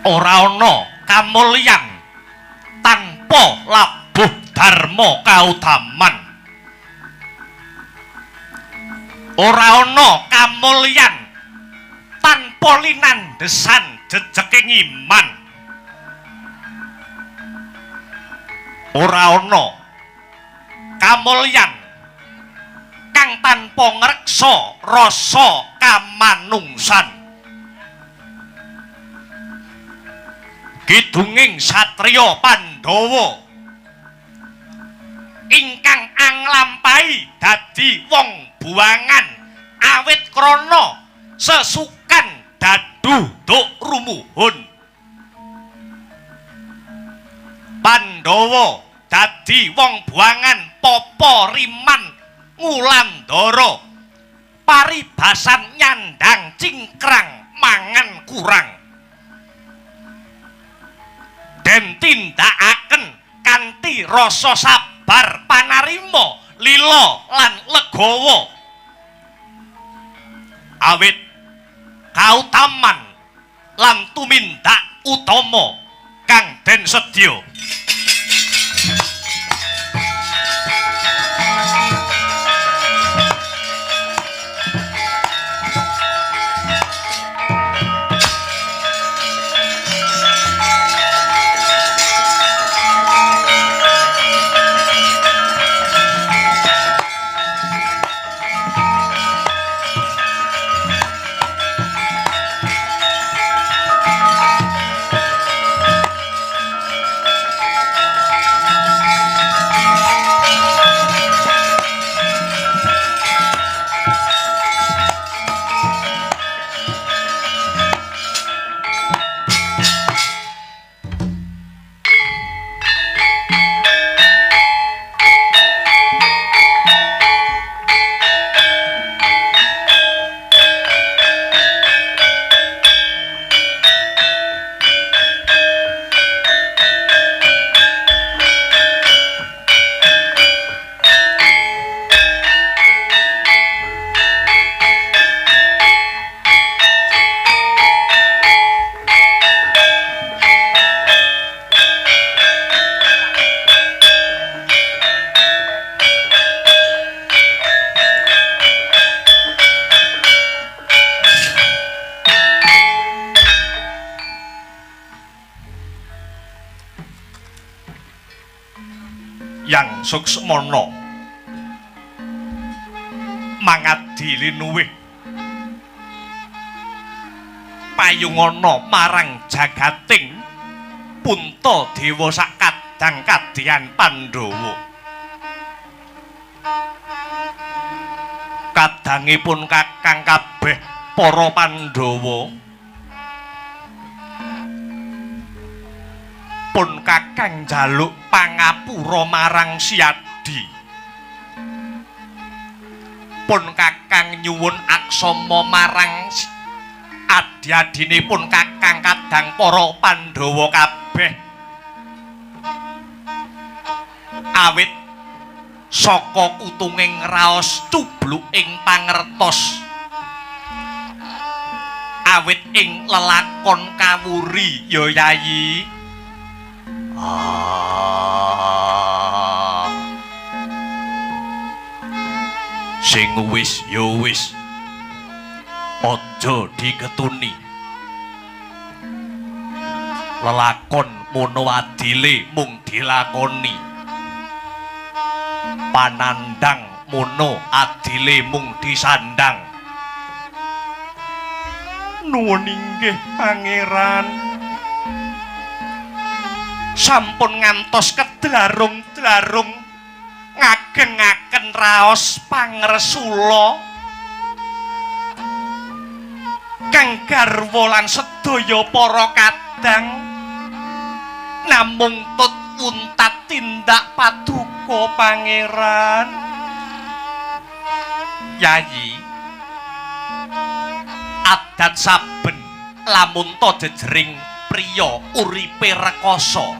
ora ana kamulyan tanpa labuh dharma kaudaman. Ora ana kamulyan tanpa linandhesan jejeking iman. Ora ana kamulyan kang tanpa ngreksa rasa kamanungsan. Kidunging satriya Pandhawa ingkang anglampahi dadi wong buangan awit krana sesukan daduh duk rumuhun. Pandhawa dadi wong buangan papa riman ngulandara paribasan nyandang cingkrang mangan kurang. Den tindakaken kanthi rasa sabar panarima lila lan legawa. Awit kautaman lan tumindak utama kang den sedya. Yang suksmana mangadi linuwih payungana marang jagating Punta Dewa sakadang kadyan Pandhawa. Kadangipun kakang kabeh para Pandhawa pun kakang njaluk pangapura marang Siadi. Pun kakang nyuwun aksama marang adi-adinipun kakang kadang para Pandhawa kabeh. Awit saka kutunging raos cubluking pangertos. Awit ing lelakon kawuri ya Yayi. Sing wis ya wis, aja diketuni. Lelakon mono adile mung dilakoni, panandang mono adile mung disandang. Nuwun inggih Pangeran, sampun ngantos kedlarung-dlarung ngagengaken raos pangresula kang garwa lan sedaya para kadang namung tut untat tindak paduka Pangeran. Yayi, adat saben lamun ta jejering priya uripe rekoso,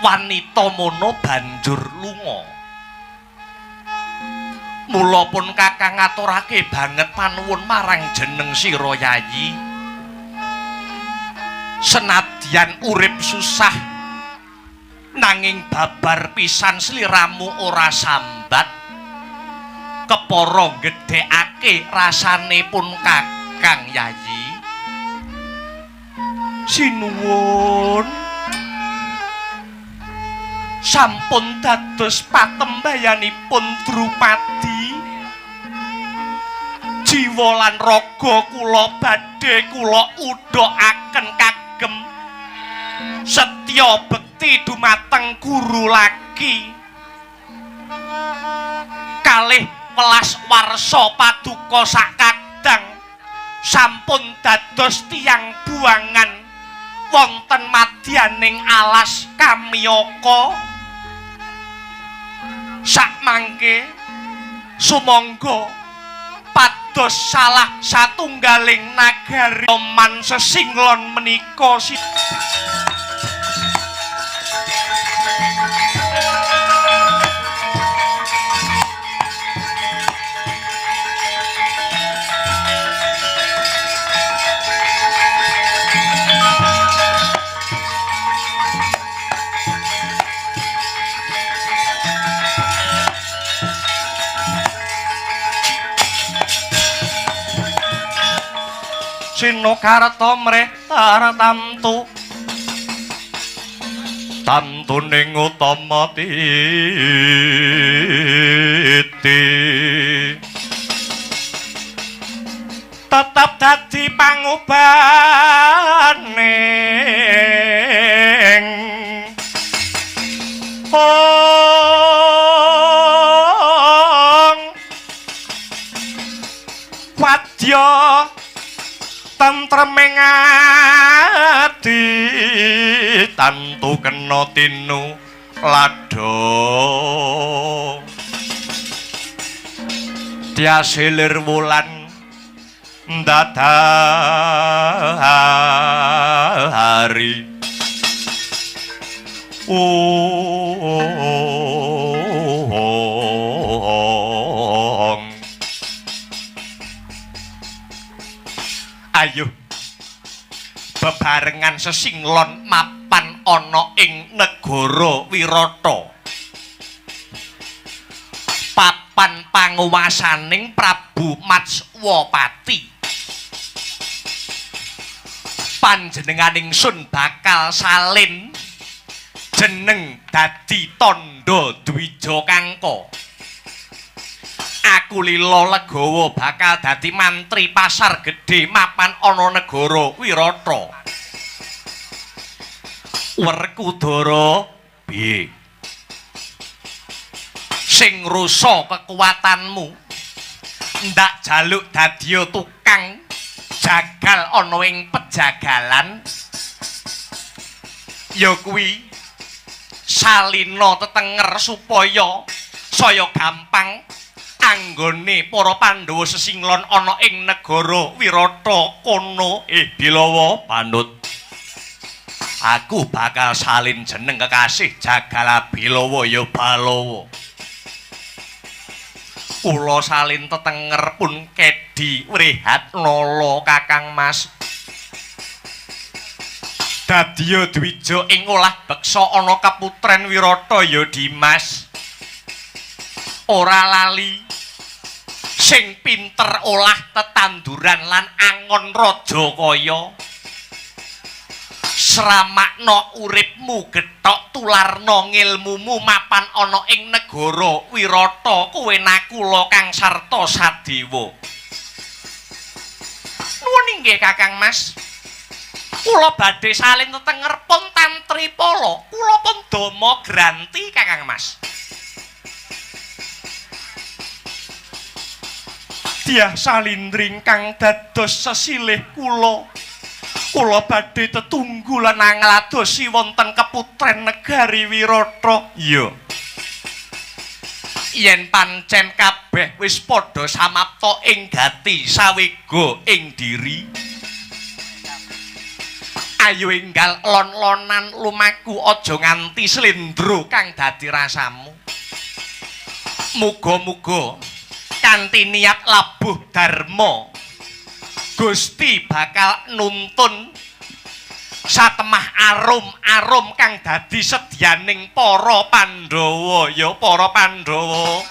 wanita mono banjur lunga. Mula pun kakang ngaturake banget panuwun marang jeneng sira Yayi. senadyan urip susah nanging babar pisan sliramu ora sambat kepara gedhekake rasane pun Kakang Yayi sinuwun sampun dados patembayanipun Drupadi jiwa lan raga kula badhe kula udhakaken kagem setya bekti dumateng guru lagi kalih welas warsa paduka sakadang sampun dados tiyang buangan wonten madyaning alas Kamyaka sakmangke sumangga pados salah satunggaling nagari man sesinglon menika Sinokarta mreh tartamtu tantuning utama titi tetep dadi pangubaning wadya tentreming ati tantu kena tinu ladha diasilir wulan ndadari ayo bebarengan sesinglon mapan ana ing negara Wirata papan panguwasaning Prabu Matswapati panjenenganing sun bakal salin jeneng dadi tandha Dwija Kangka aku Lila Legawa bakal dadi mantri pasar gedhe mapan ana negara Wirata. Werkudara piye? Sing rusa kekuatanmu. Ndak jaluk dadi tukang jagal ana ing pejagalan. Ya kuwi salina tetenger supaya saya gampang anggone para Pandhawa sesinglon ana ing negara Wirata kono. Bilawa Pandut, aku bakal salin jeneng kekasih Jagala Bilawa ya Balawa. Kula salin tetenger pun kedi wrehat nala Kakang Mas. Dadiya Dwija ing olah beksa ana kaputren Wirata ya Dimas. Ora lali sing pinter olah tetanduran lan angon raja kaya sramakna uripmu gethok tularna ngilmumu mapan ana ing negara Wirata kowe nakula kang sarta sadewa. Nuwun inggih Kakang Mas, kula badhe salin tetenger pun tantri pala, kula pun dama granti Kakang Mas. Diah salindring kang dados sesilih kula. Kula badhe tetunggulan ngladosi wonten keputren negari Wirata. Iya. Yen pancen kabeh wis padha samapta ing gati sawega ing diri. Ayo enggal lon-lonan lumaku aja nganti slendro kang dadi rasamu. Muga-muga kanthi niat labuh dharma Gusti bakal nuntun satemah arum-arum kang dadi sedyaning para Pandhawa ya para Pandhawa.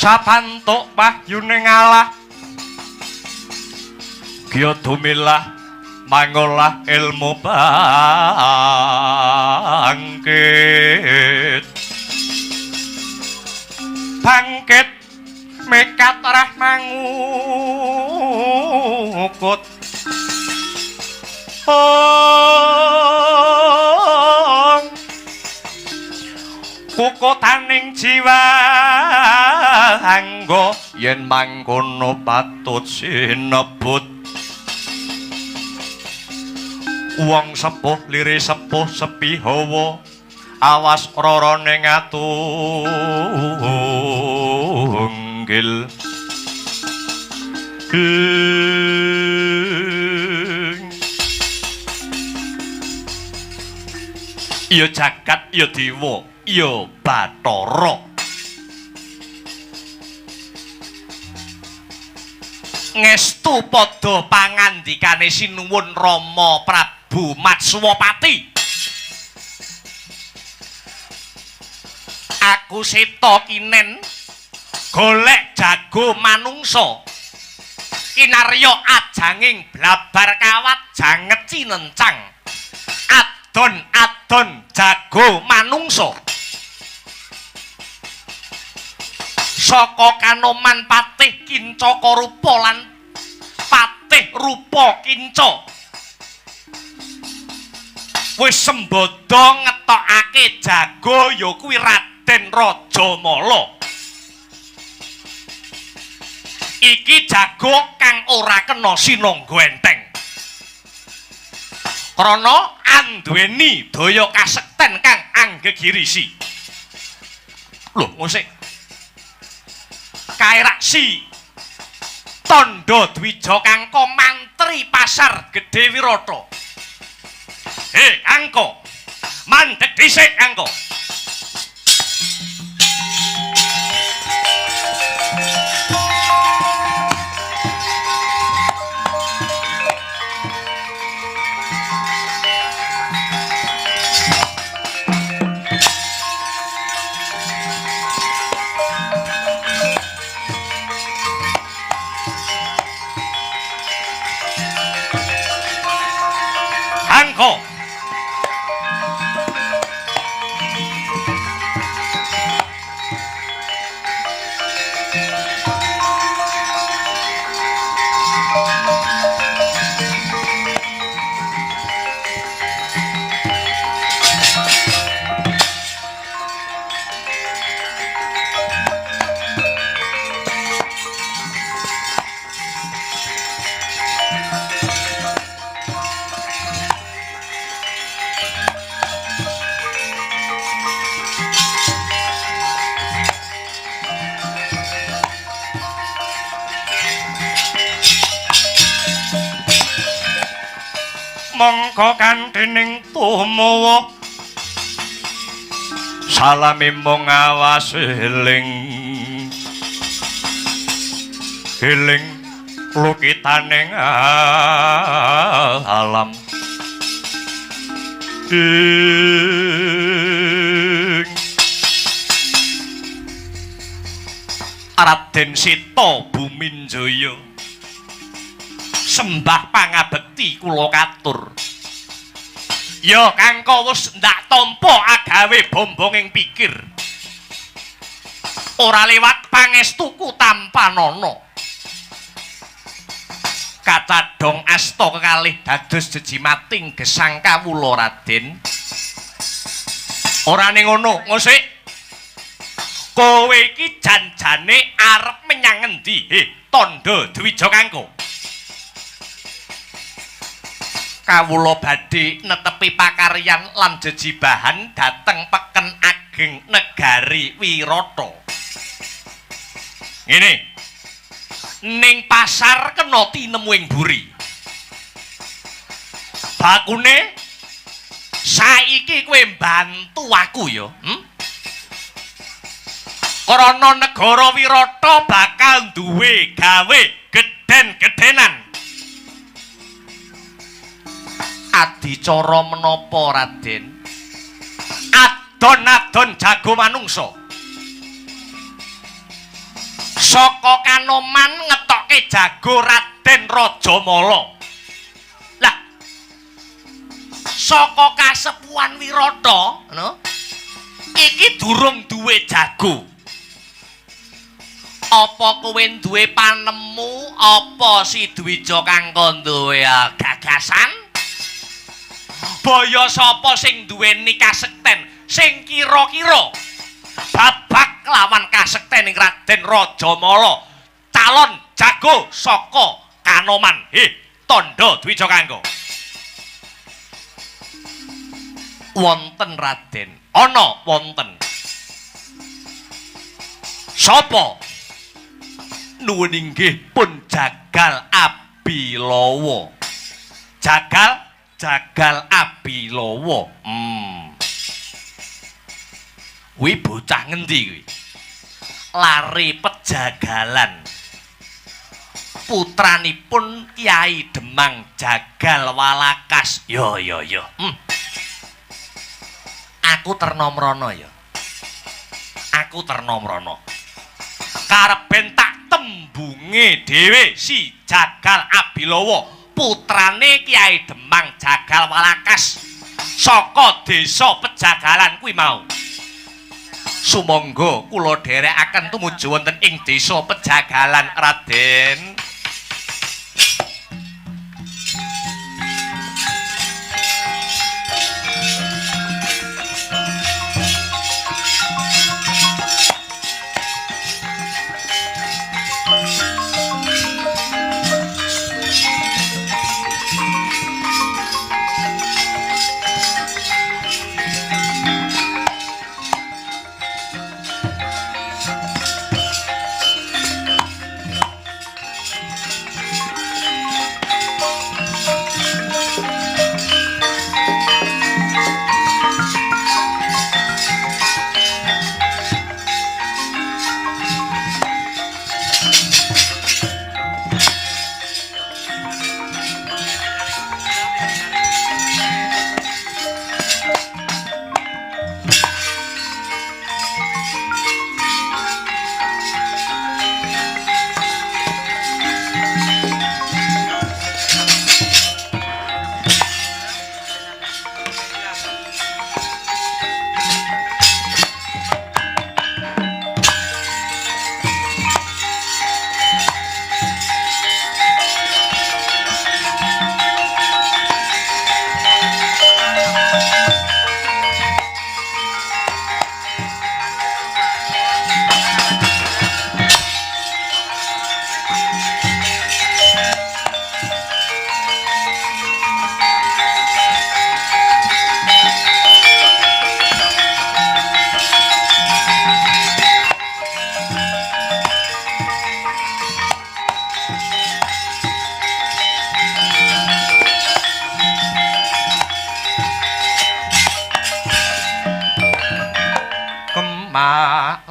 Sapantuk wahyuning Allah Gya dumilah mangolah ilmu bangkit mekat rah mangukut kukutaning jiwa anggo yen mangkono patut sinebut wong sepuh lire sepuh sepi hawa awas rorone ngatunggil iya jagat iya dewa iya Bathara ngestu padha pangandikane sinuwun Rama Prabu Matswapati aku seta kinen golek jago manungsa kinarya ajanging blabar kawat janget cinencang adon-adon jago manungsa saka Kanoman Patih Kincaka Rupa lan Patih Rupa Kinca wis sembada ngetokake jago ya kuwi Raden Rajamala iki jago kang ora kena sinangga enteng krana anduweni daya kasekten kang anggegirisi lho musik kairaksi Tandha Dwija Kangka mantri pasar Gedhe Wirata Kangka mandheg dhisik Kangka mongko kanthening tumawa salami mung awas eling lukitaning alam Raden Sita Buminjaya sembah pangabekti kula katur ya kangka wis ndak tampa agawe bombong ing pikir ora liwat pangestuku tanpa nono kacadhong asta kekalih dados jejimating gesang kawula Raden ora ning ngono ngosik kowe iki janjane arep menyang endi Tandha Dwija Kangka kawula badhe netepi pakaryan lan jejibahan dhateng peken ageng negari Wirata. Ngene. Ning pasar kena tinemu ing buri. Bakune saiki kowe mbantu aku ya, Krana negara Wirata bakal duwe gawe gedhen-gedhenan. Adicara menapa Raden? Adon-adon jago manungsa. Saka Kanoman ngetokke jago Raden Rajamala. Lah. Saka Kasepuhan Wirata, iki durung duwe jago. Apa kowe duwe panemu apa si Dwija Kangka duwe gagasan? Baya sapa sing duweni kasekten sing kira-kira babak lawan kasekten ing Raden Rajamala calon jago saka Kanoman Tandha Dwija Kangka wonten Raden ana wonten sapa nuwun inggih pun Jagal Abilawa Jagal Abilawa. Kuwi bocah ngendi kuwi? Lare Pejagalan. Putranipun Kyai Demang Jagal Walakas. Yo. Aku terna mrana ya. Aku terna mrana. Karepen tak tembunge dhewe si Jagal Abilawa. Putrane Kyai Demang Jagal Walakas saka desa Pejagalan kuwi mau. Sumangga kula dherekaken tumuju wonten ing desa Pejagalan Raden.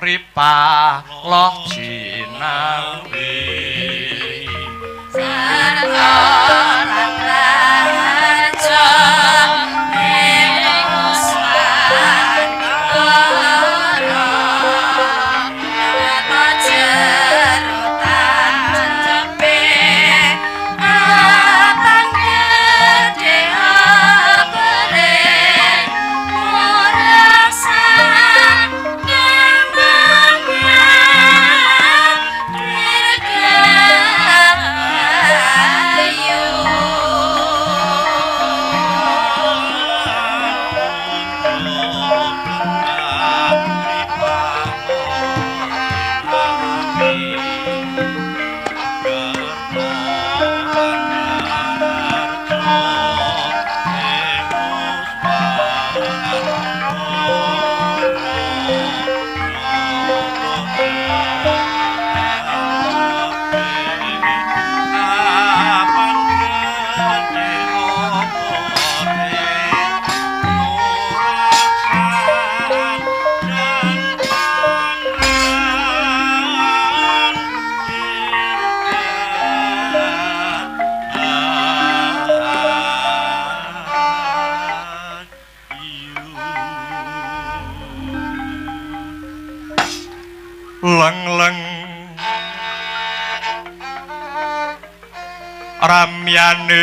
ripa loh jinawi sarta raja ing swara pajerutan cepe atang gede apere murasa leng-leng ramyaning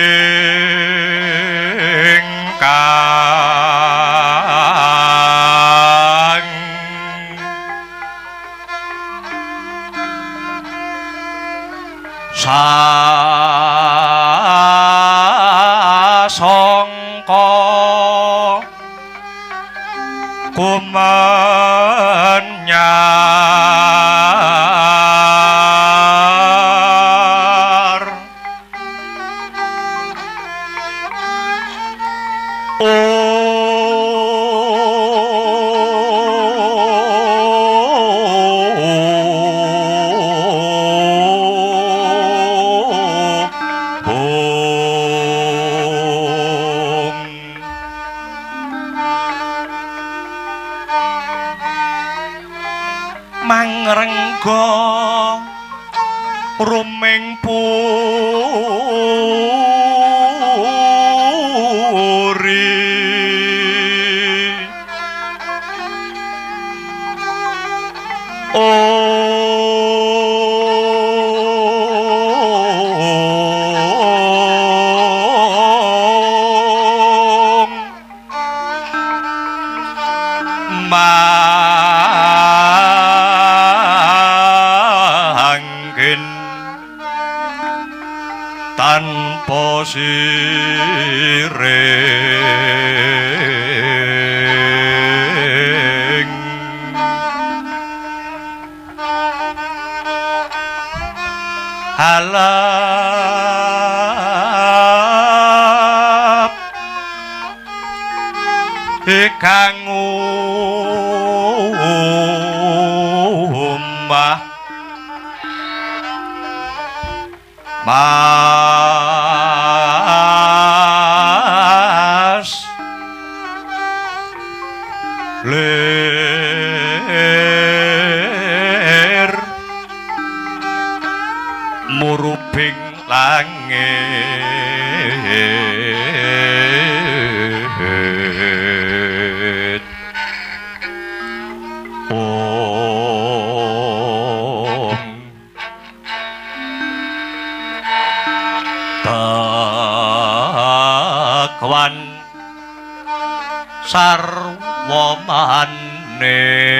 kang sasongko kumenyar mangrengga ruming puri manggen tanpa siring halap ikang umbah mas lir muruping langit takwan sarwa manik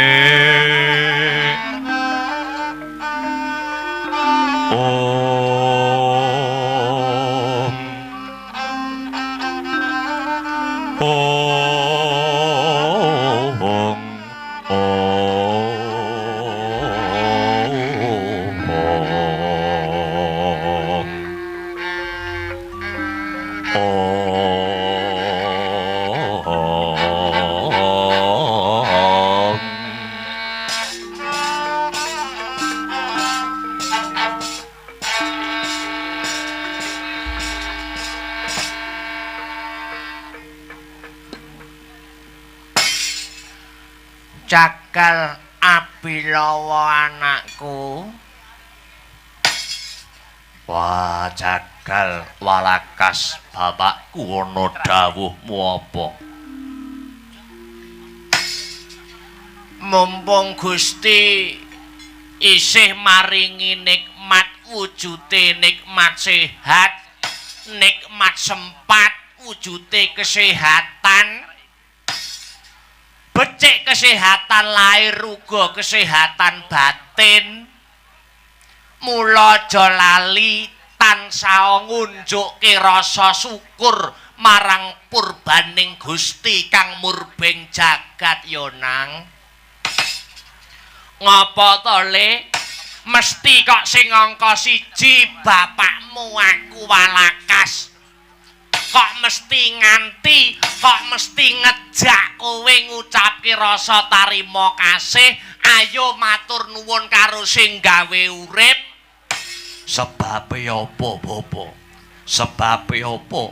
Cakal Bilawa anakku. Wah, Jagal Walakas, bapakku ana dawuhmu apa? Mumpung Gusti isih maringi nikmat wujude nikmat sehat, nikmat sempat wujude kesehatan, becik kesehatan lahir uga kesehatan batin. Mula aja lali tansah ngunjukke rasa syukur marang purbaning Gusti kang murbeng jagat ya nang. Ngapa to Le? Mesti kok sing angka 1 bapakmu aku Walakas. Kok mesti nganti, kok mesti ngejak kowe ngucapke rasa tarima kasih, ayo matur nuwun karo sing gawe urip. Sebabe apa, Bapak? Sebabe apa?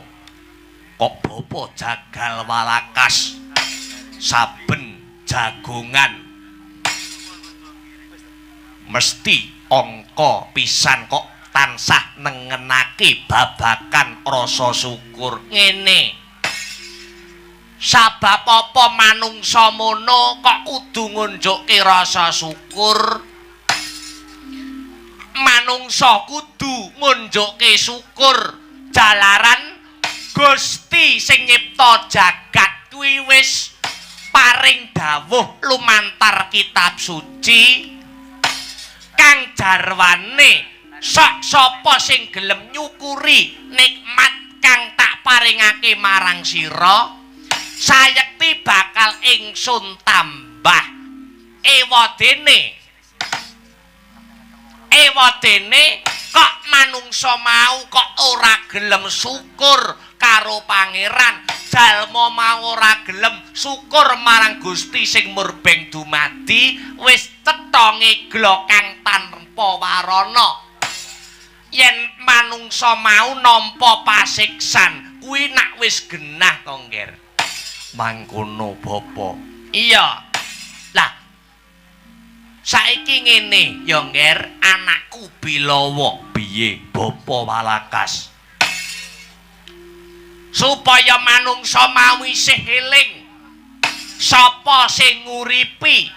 Kok Bapak Jagal Walakas saben jagongan mesti angka pisan kok tansah nengenake babakan rasa syukur Ngene. Sabab apa manungsa mono kok kudu ngunjukke rasa syukur? Manungsa kudu ngunjukke syukur jalaran Gusti sing nyipta jagat kuwi wis paring dawuh lumantar kitab suci kang jarwane sok sapa sing gelem nyukuri nikmat kang tak paringake marang sira sayekti bakal ingsun tambah ewadene kok manungsa mau kok ora gelem syukur karo pangeran jalma mau ora gelem syukur marang Gusti sing murbeng dumadi wis cetha ngeglo kang tanpa warana yen manungsa mau nampa pasiksan kuwi nak wis genah to Ngger. mangkono Bapak. Iya. Lah saiki ngene ya Ngger, anakku Bilawa Piye Bapak Walakas? supaya manungsa mau isih eling sapa sing nguripi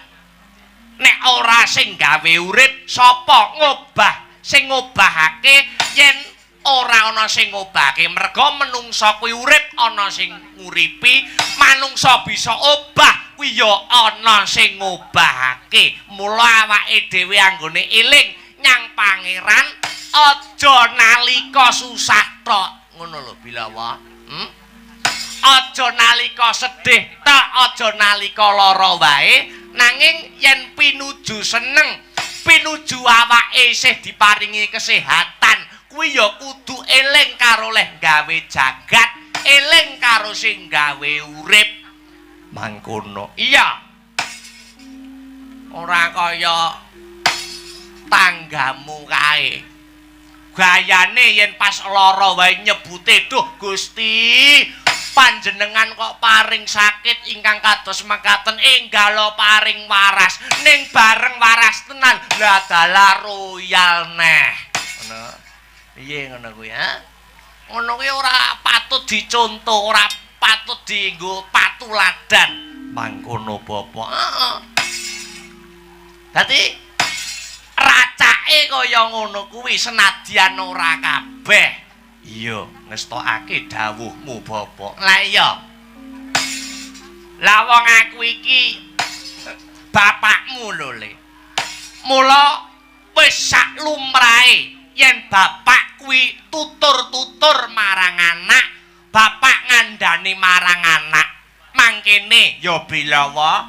nek ora sing gawe urip sapa ngobah sing ngobahake yen ora ana sing ngobahake merga menungsa kuwi urip ana sing nguripi manungsa bisa obah kuwi ya ana sing ngobahake mula awake dhewe anggone eling nyang pangeran aja nalika susah tok ngono lho Bilawa. Aja nalika sedih tak aja nalika lara wae nanging yen pinuju seneng pinuju awake isih diparingi kesehatan kuwi ya kudu eling karo leh gawe jagat eling karo sing gawe urip Mangkono. iya ora kaya tanggamu kae gayane yen pas lara wae nyebute duh Gusti panjenengan kok paring sakit ingkang kados mekaten enggal paring waras ning bareng waras tenan lah dalah royal neh ngono piye ngono kuwi ha ngono kuwi ora patut dicontoh ora patut dienggo patuladan Mangkono Bapak. heeh dadi racake kaya ngono kuwi senadyan ora kabeh. Iya, ngestokake dawuhmu Bapak. Lah iya. Lah wong aku iki bapakmu lho Le. Mula wis sak lumrahe yen bapak kuwi tutur-tutur marang anak, bapak ngandani marang anak. Mangkene ya Bilawa.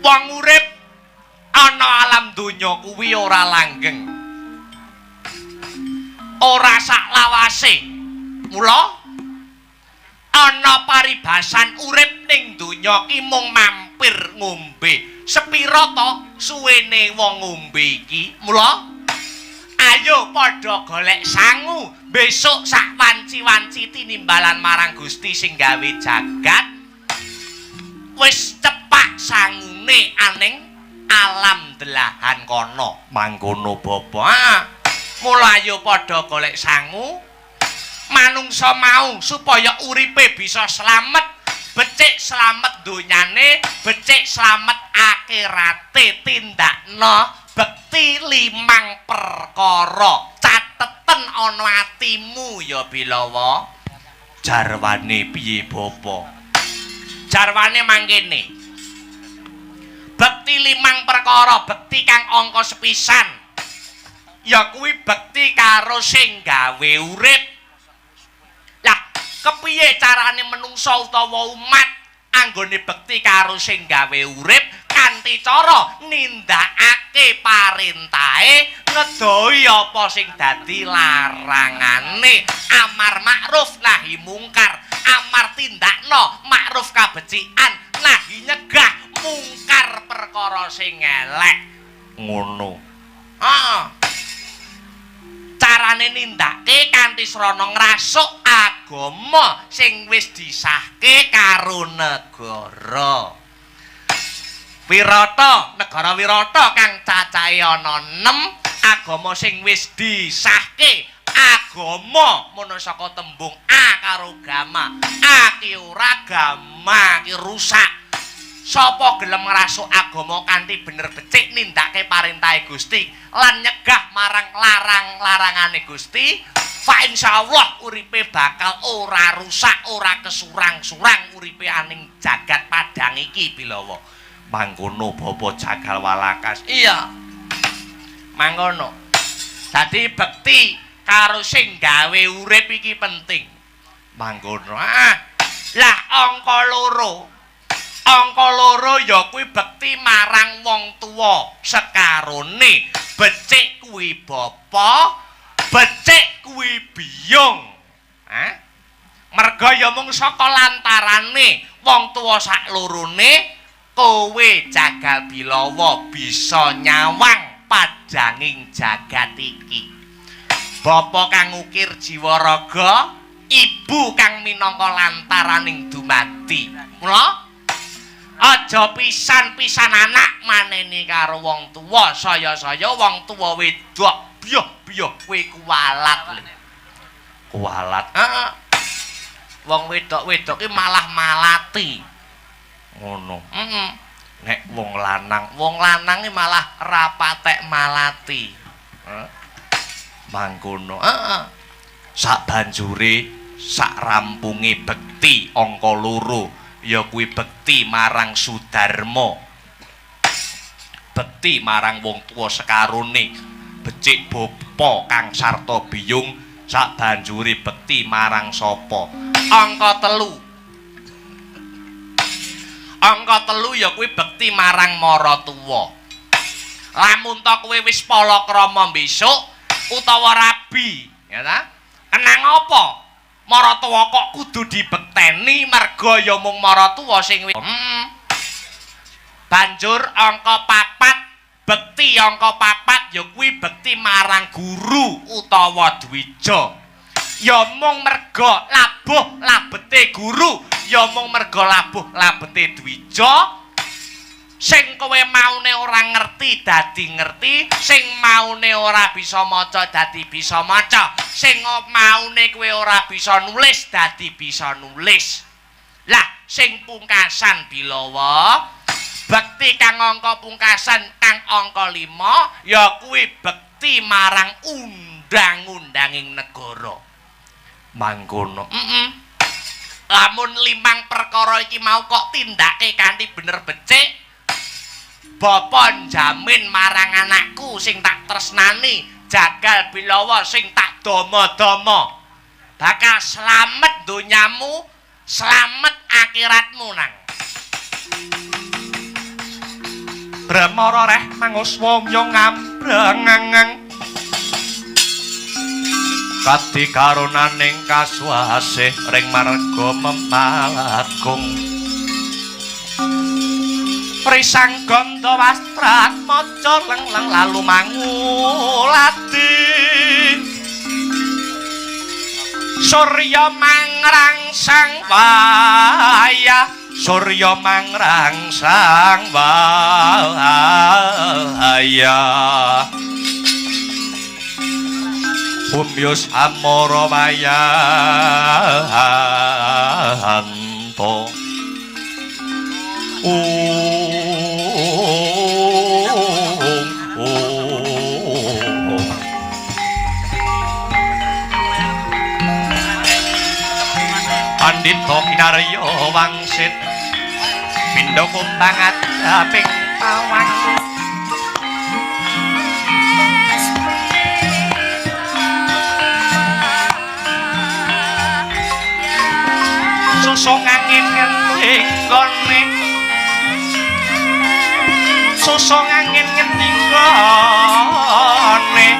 Wong urip ana alam donya kuwi ora langgeng. Ora sak lawase. Mula ana paribasan urip ning donya ki mung mampir ngombe. Sepira to suwene wong ngombe iki? Mula ayo padha golek sangu besok sak wanci-wanci tinimbalan marang Gusti sing gawe jagat. Wis cepak sangune karone aning alam delahan kono. Mangkono bapa. Mulayu padha golek sangu manungsa mau supaya uripe bisa slamet, becik slamet donyane, becik slamet akhirate, tindakno bekti 5 perkara. Cateten ana atimu ya Bilawa. Jarwane piye bapa? Jarwane mangkene. Bekti 5 perkara, bekti kang angka sepisan. Ya kuwi bekti karo sing gawe urip. Lah, kepiye carane menungsa utawa umat anggone bekti karo sing gawe urip kanthi cara nindakake parintahe, ngedoi apa sing dadi larangane, amar makruf nahi mungkar, amar tindakno makruf kabecikan, nahi nyegah mungkar perkara sing elek. Ngono. Heeh. Carane nindake kanthi srana ngrasuk agama sing wis disahke karo negara. Wirata, negara Wirata kang cacahe ana 6, agama sing wis disahke. Agama mono saka tembung a karo gama. A ki ora, gama ki rusak. Sapa gelem ngrasuk agama kanthi bener becik nindakake parintahe Gusti lan nyegah marang larang-larangane Gusti, fa insyaallah uripe bakal ora rusak, ora kesurang-surang uripe aning jagat padang iki Bilawa. Mangkono bapa jagal walakas. Iya. Mangkono. Dadi bekti karo sing gawe urip iki penting. Mangkono. Lah angka loro. Angka loro ya kuwi bekti marang wong tuwa sekarone. Becik kuwi bapa, becik kuwi biyung. Merga ya mung saka lantarane wong tuwa sak lorone kowe jagal Bilawa bisa nyawang padanging jagat iki. Bapa kang ngukir jiwa raga, ibu kang minangka lantaraning dumadi. Mula aja pisan-pisan anak maneni karo wong tuwa, saya-saya wong tuwa wedok biyoh-biyoh kowe kuwalat. Kualat. Heeh. Wong wedok-wedok iki malah malati. Ngono. Heeh. Nek wong lanang iki malah rapatek malati. mangkono. Heeh. Sak banjure sak rampunge bekti angka 2 ya kuwi bekti marang Sudarma. Bekti marang wong tuwa sekarone, becik bapa kang sarta biyung, sak banjure bekti marang sapa? Angka 3. Angka 3 ya kuwi bekti marang maratuwa. Lamun ta kowe wis palakrama besok utawa rabi, ya ta? Kenang apa? Maratuwa kok kudu dibekteni merga ya mung maratuwa sing Banjur angka 4, bekti angka 4 ya kuwi bekti marang guru utawa dwija. Ya mung merga labuh labete guru, ya mung merga labuh labete dwija. Sing kowe maune ora ngerti dadi ngerti, sing maune ora bisa maca dadi bisa maca, sing maune kowe ora bisa nulis dadi bisa nulis. Lah sing pungkasan Bilawa, bekti kang angka pungkasan kang angka 5 ya kuwi bekti marang undang-undanging negara. Mangkono. Lamun 5 perkara iki mau kok tindake kanthi bener becik, bapa njamin marang anakku sing tak tresnani, jagal Bilawa sing tak dama-dama, bakal slamet donyamu, slamet akhiratmu nang. Bramara reh manguswaya ngambrangang. Kati karonaning kasuwasih ring marga mempalagung. Risang ganda wastrat maca leng-leng lalu mangulati. Surya mangrangsang wayah Surya mangrangsang wahaya Umyus amara wayanto Pandita kinarya wangsit pindha kumbang adaping pawang susung angin ngending gone susung angin ngending gone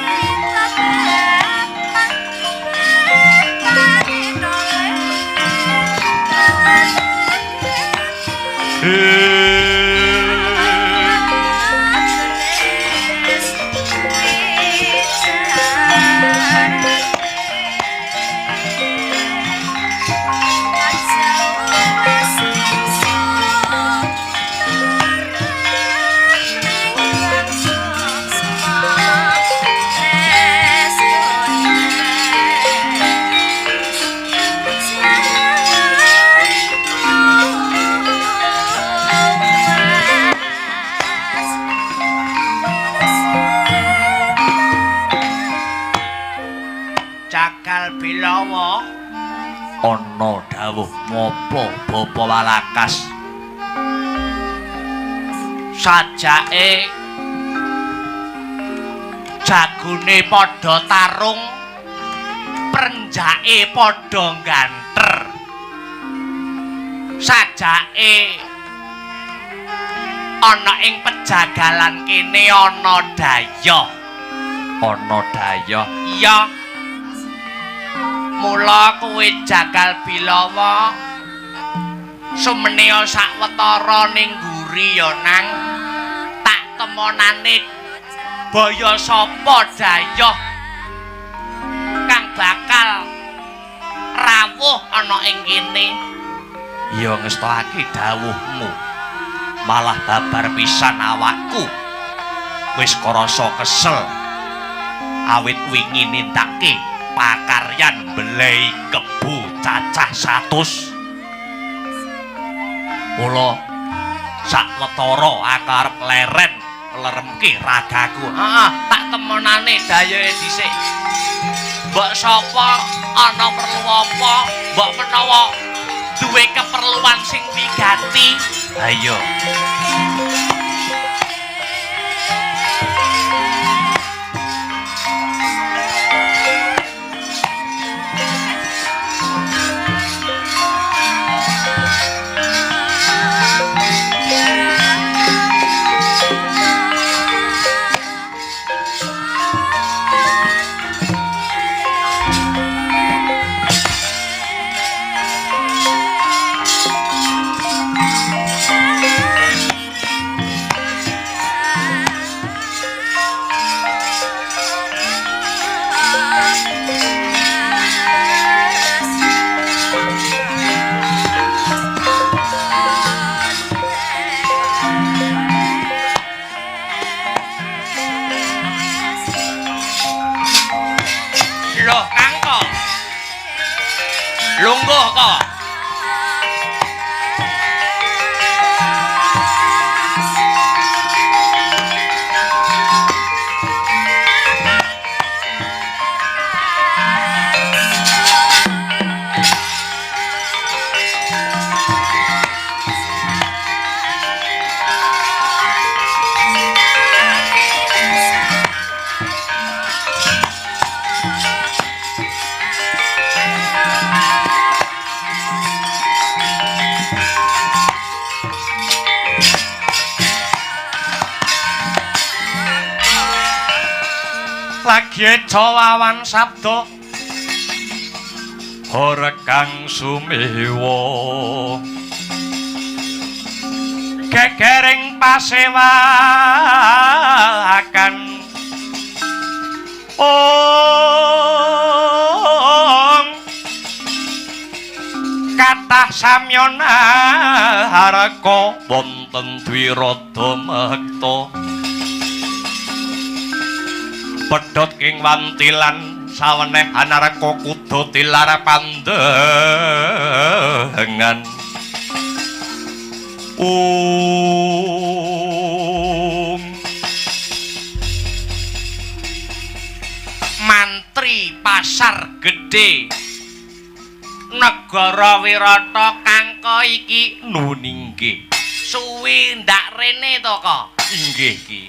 Bilawa ana dawuh mopo bapa Walakas sajake jagune padha tarung prenjake padha ganter sajake ana ing pejagalan kene ana daya iya mula kowe jagal Bilawa sumenea sawetara ning nguri ya nang tak temonane baya sapa dayoh kang bakal rawuh ana ing kene ya ngestokake dawuhmu malah babar pisan awakku wis krasa kesel awit wingi nindakake pakaryan belei kebu cacah 100 kula sawetara akarep leren leremke ragaku tak temenane dayoe dhisik mbok sapa ana perlu apa mbok menawa duwe keperluan sing wigati ayo lungguh kok lagi cawawan sabda Horekang sumewa gegering pasewakan kathah samyana haraka wonten dwirada mekta pedhot ing wantilan saweneh anaraka kuda tilar pandengan Mantri Pasar Gedhe Negara Wirata kangka iki nuwun inggih suwi ndak rene to kok inggih ki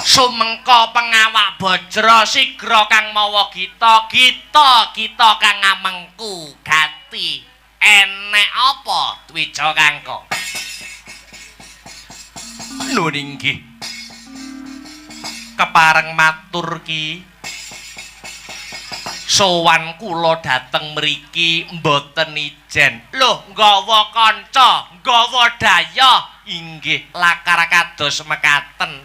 sumengka pengawak bajra sigra kang mawa gita kang amengku gati enek apa Dwija Kangka nuwun inggih kepareng matur ki sowan kula dhateng mriki mboten ijen lho nggawa kanca nggawa daya inggih lakar kados mekaten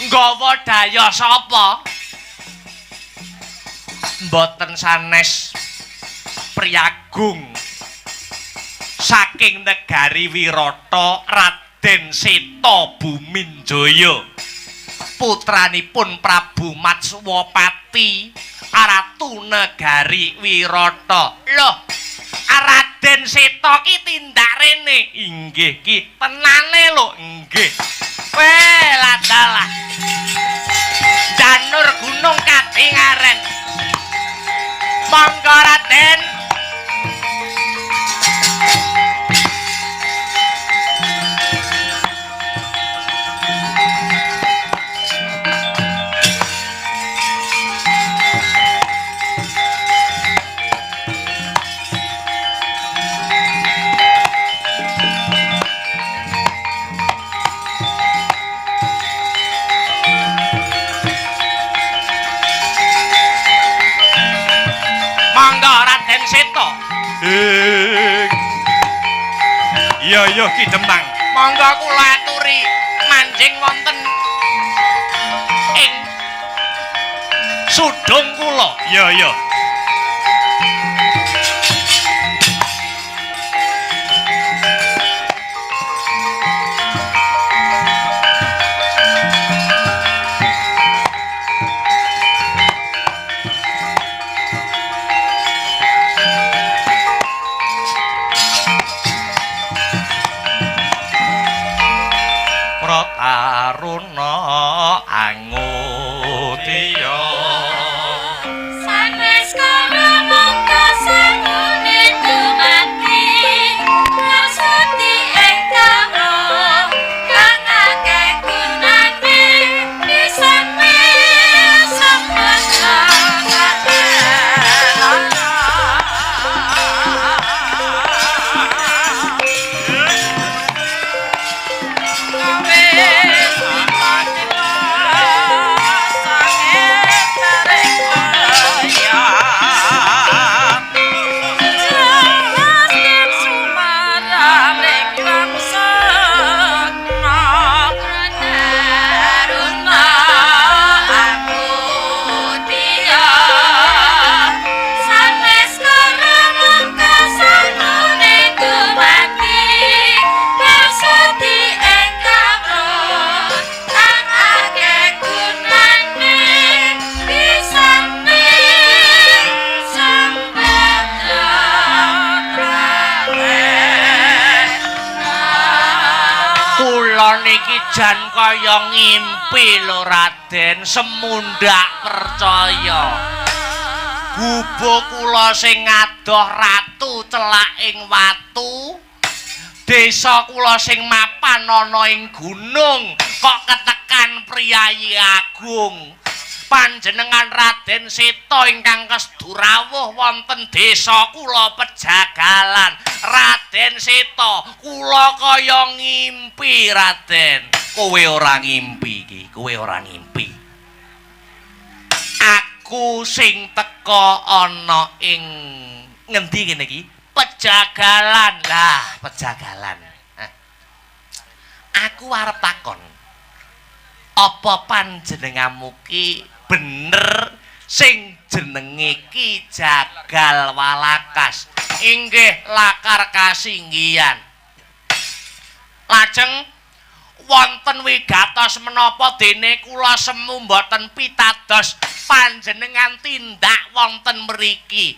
nggawa daya sapa mboten sanes priyagung saking negari Wirata Raden Seta Buminjaya putranipun Prabu Matswapati Ratu negari Wirata lho Raden Seta ki tindak rene inggih ki tenane lho nggih weh ladalah Janur Gunung Kadingaren monggo Raden Seta iya Ki Demang monggo kula aturi manjing wonten ing sudung kula iya Aruna angudya sanes karo mongko sangune dumati maksudi ing karo kang akeh gunane bisa sampeyan jan kaya ngimpi lho Raden semundak percaya gubuk kula sing ngadoh ratu celak ing watu desa kula sing mapan ana ing gunung kok ketekan priyayi agung panjenengan Raden Seta ingkang kesturawuh wonten desa kula Pejagalan Raden Seta kula kaya ngimpi Raden kowe ora ngimpi iki kowe ora ngimpi aku sing teka ana ing ngendi kene iki Pejagalan lah Pejagalan aku arep takon apa panjenenganmu ki bener sing jenenge Ki Jagal Walakas inggih lakar kasinggihan. Lajeng wonten wigatos menapa dene kula semu mboten pitados panjenengan tindak wonten mriki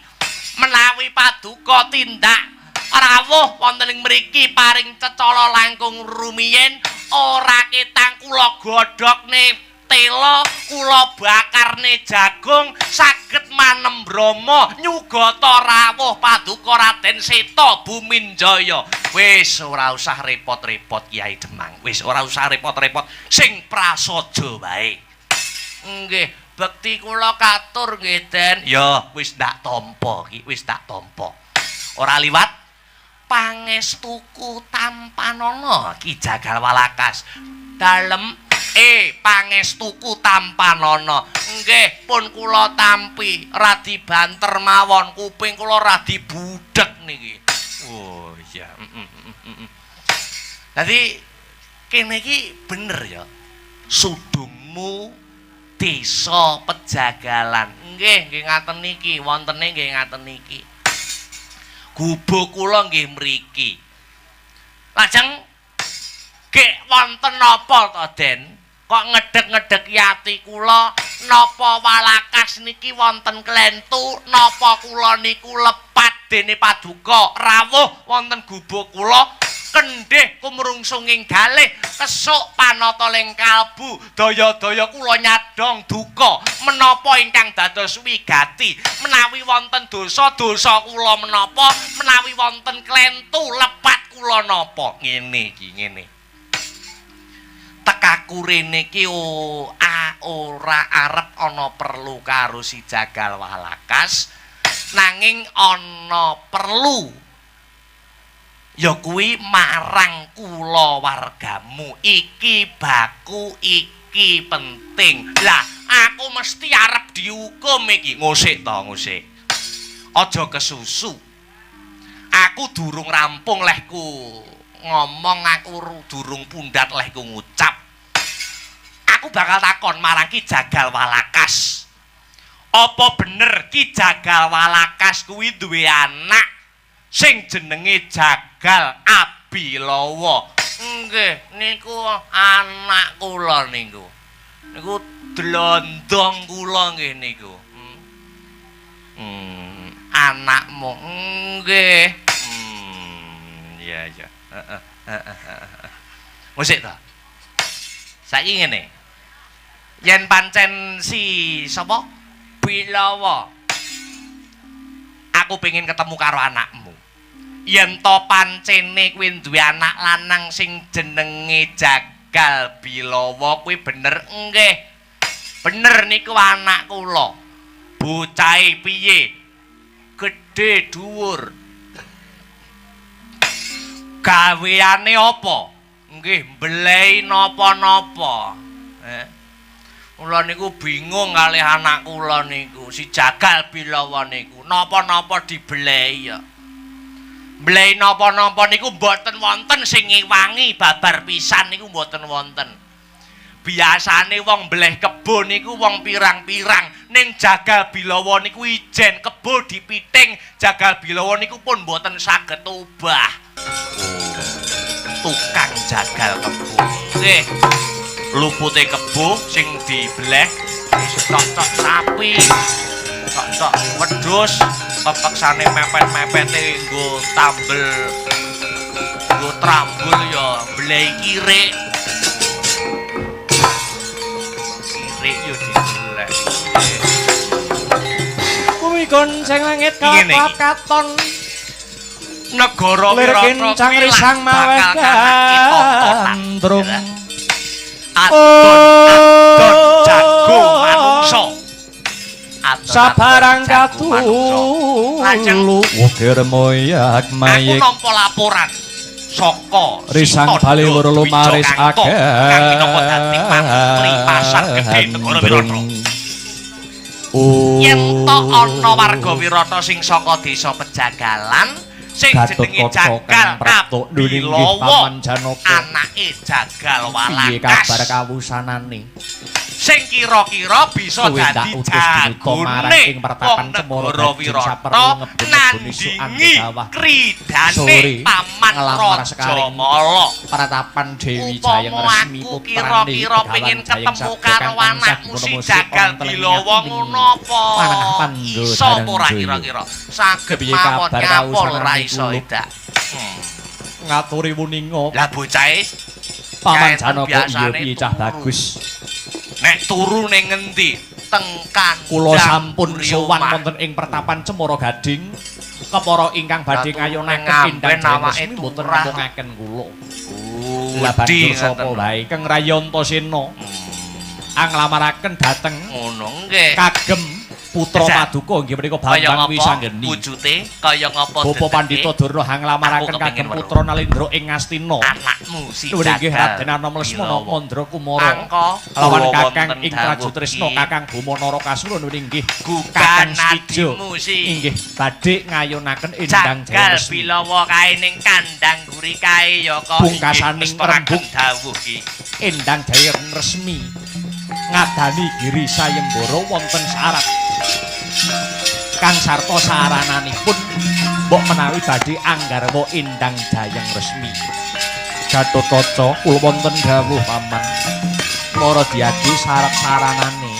menawi paduka tindak rawuh wonten ing mriki paring cecala langkung rumiyin ora ketang kula godhokne tela kula bakarne jagung saged manembrama nyugata rawuh paduka Raden Seta Buminjaya. Wis ora usah repot-repot Kyai Demang, wis ora usah repot-repot, sing prasaja wae. Nggih, bekti kula katur nggih Den. Ya wis ndak tampa iki, wis tak tampa. Ora liwat pangestuku tampanana Ki Jagal Walakas. Dalem pangestuku tampanana. Nggih, pun kula tampi radi banter mawon, kuping kula radi budhek niki. Oh iya. Dadi kene iki bener ya. Sudungmu desa Pejagalan. Nggih, nggih ngaten niki, wontene nggih ngaten niki. Gubuk kula nggih mriki. Lajeng gek wonten napa to, Den? Kok ngedek-ngedek ati kula napa Walakas niki wonten klentu napa kula niku lepat dene paduka rawuh wonten gubuk kula kendhih kumrungsunging galih kesuk panata ling kalbu daya-daya kula nyadong duka menapa ingkang dados wigati menawi wonten dosa-dosa kula menapa menawi wonten klentu lepat kula napa ngene iki ngene tekaku rene iki ora arep ana perlu karo si Jagal Walakas nanging ana perlu ya kuwi marang kula wargamu iki baku iki penting. Lah aku mesti arep dihukum iki ngusik to ngusik. Aja kesusu. Aku durung rampung lehku ngomong, aku durung pundhat lehku ngucap. Aku bakal takon marang Ki Jagal Walakas. Apa bener Ki Jagal Walakas kuwi duwe anak sing jenenge Jagal Abilawa? Nggih, niku anak kula niku. Niku dlondong kula nggih niku. Anakmu. Nggih. Iya iya. Musik to. Saiki ngene. Yen pancen si sapa? Bilawa. Aku pengen ketemu karo anakmu. Yen to pancene kuwi duwe anak lanang sing jenenge Jagal Bilawa kuwi bener nggih. Bener niku anak kula. Bocahe piye? Gedhe dhuwur. Gaweane apa? Nggih, mblehi napa-napa. Kula niku bingung kalih anak kula niku, si Jagal Bilawa niku. Napa-napa diblehi ya. Mblehi napa-napa niku mboten wonten sing ngewangi, babar pisan niku mboten wonten. Biasane wong mbleh kebo niku wong pirang-pirang, ning Jagal Bilawa niku ijen kebo dipiting, Jagal Bilawa niku pun mboten saged obah. Tukang jagal kebo. Nggih. Lupute kebo sing dibleh cocok sapi, cocok wedhus, pepeksane mepet-mepete nggo tambel, nggo trambul ya bleh kirik. Kirik yo dibleh. Kuwi gonceng langit katon negara Wirata risang maweh gandrung. Adon jago manungsa. Sabarang katulu ukir moyak mayik. Aku nampa laporan saka risang bali weruh maris akeh. Yen to ana warga Wirata sing saka desa Pejagalan sing jenenge Jagal Abilawa, anake Jagal Walakas. Piye kabar kawusanane? sing kira-kira bisa dadi jagone wong negara Wirata nandingi kridane paman Raja Mala. Pratapan Dewi Jayeng resmi Aku putrane kira-kira pengen ketemu karo anakmu si Jagal Bilawa ngono apa? Iso apa ora kira-kira? Saged mawon ngapul ora iso edak. Ngaturi wuninga. Lah bocahe Paman Janaka iya piye cah bagus. nek turu ning ngendi? Tengkan. Kula sampun sowan wonten ing pertapan Cemara Gading. Kepara ingkang badhe ngayonaken Indang Jayeng mboten nemungaken kula. Lah banjur sapa wae Kang Rayantasena anglamaraken dhateng ngono nggih. kagem putra Paduka inggih menika Bambang Wisanggeni. Wujute kaya ngapa Bapak Pandhita Durna anglamaraken kagem putra Nalendra ing Ngastina. Anakmu si Nuwun inggih Jagal Raden Anoman Lesmana Mandra Kumara. Angka Lawan Kakang ing Prajutresna Kakang Bumanara Kasura nuwun inggih Kakang Stijo inggih badhe ngayonaken Indang Jagal Jayeng. Bilawa kae ning kandang guri kae ya kok Pungkasaning rembug dawuh iki. Indang Jayeng resmi ngadani Giri Sayembara wonten syarat kang sarta sarananipun mbok menawi badhe anggarwa Indang Jayeng resmi. Gatotkaca kula wonten dawuh paman para diadi syarat saranane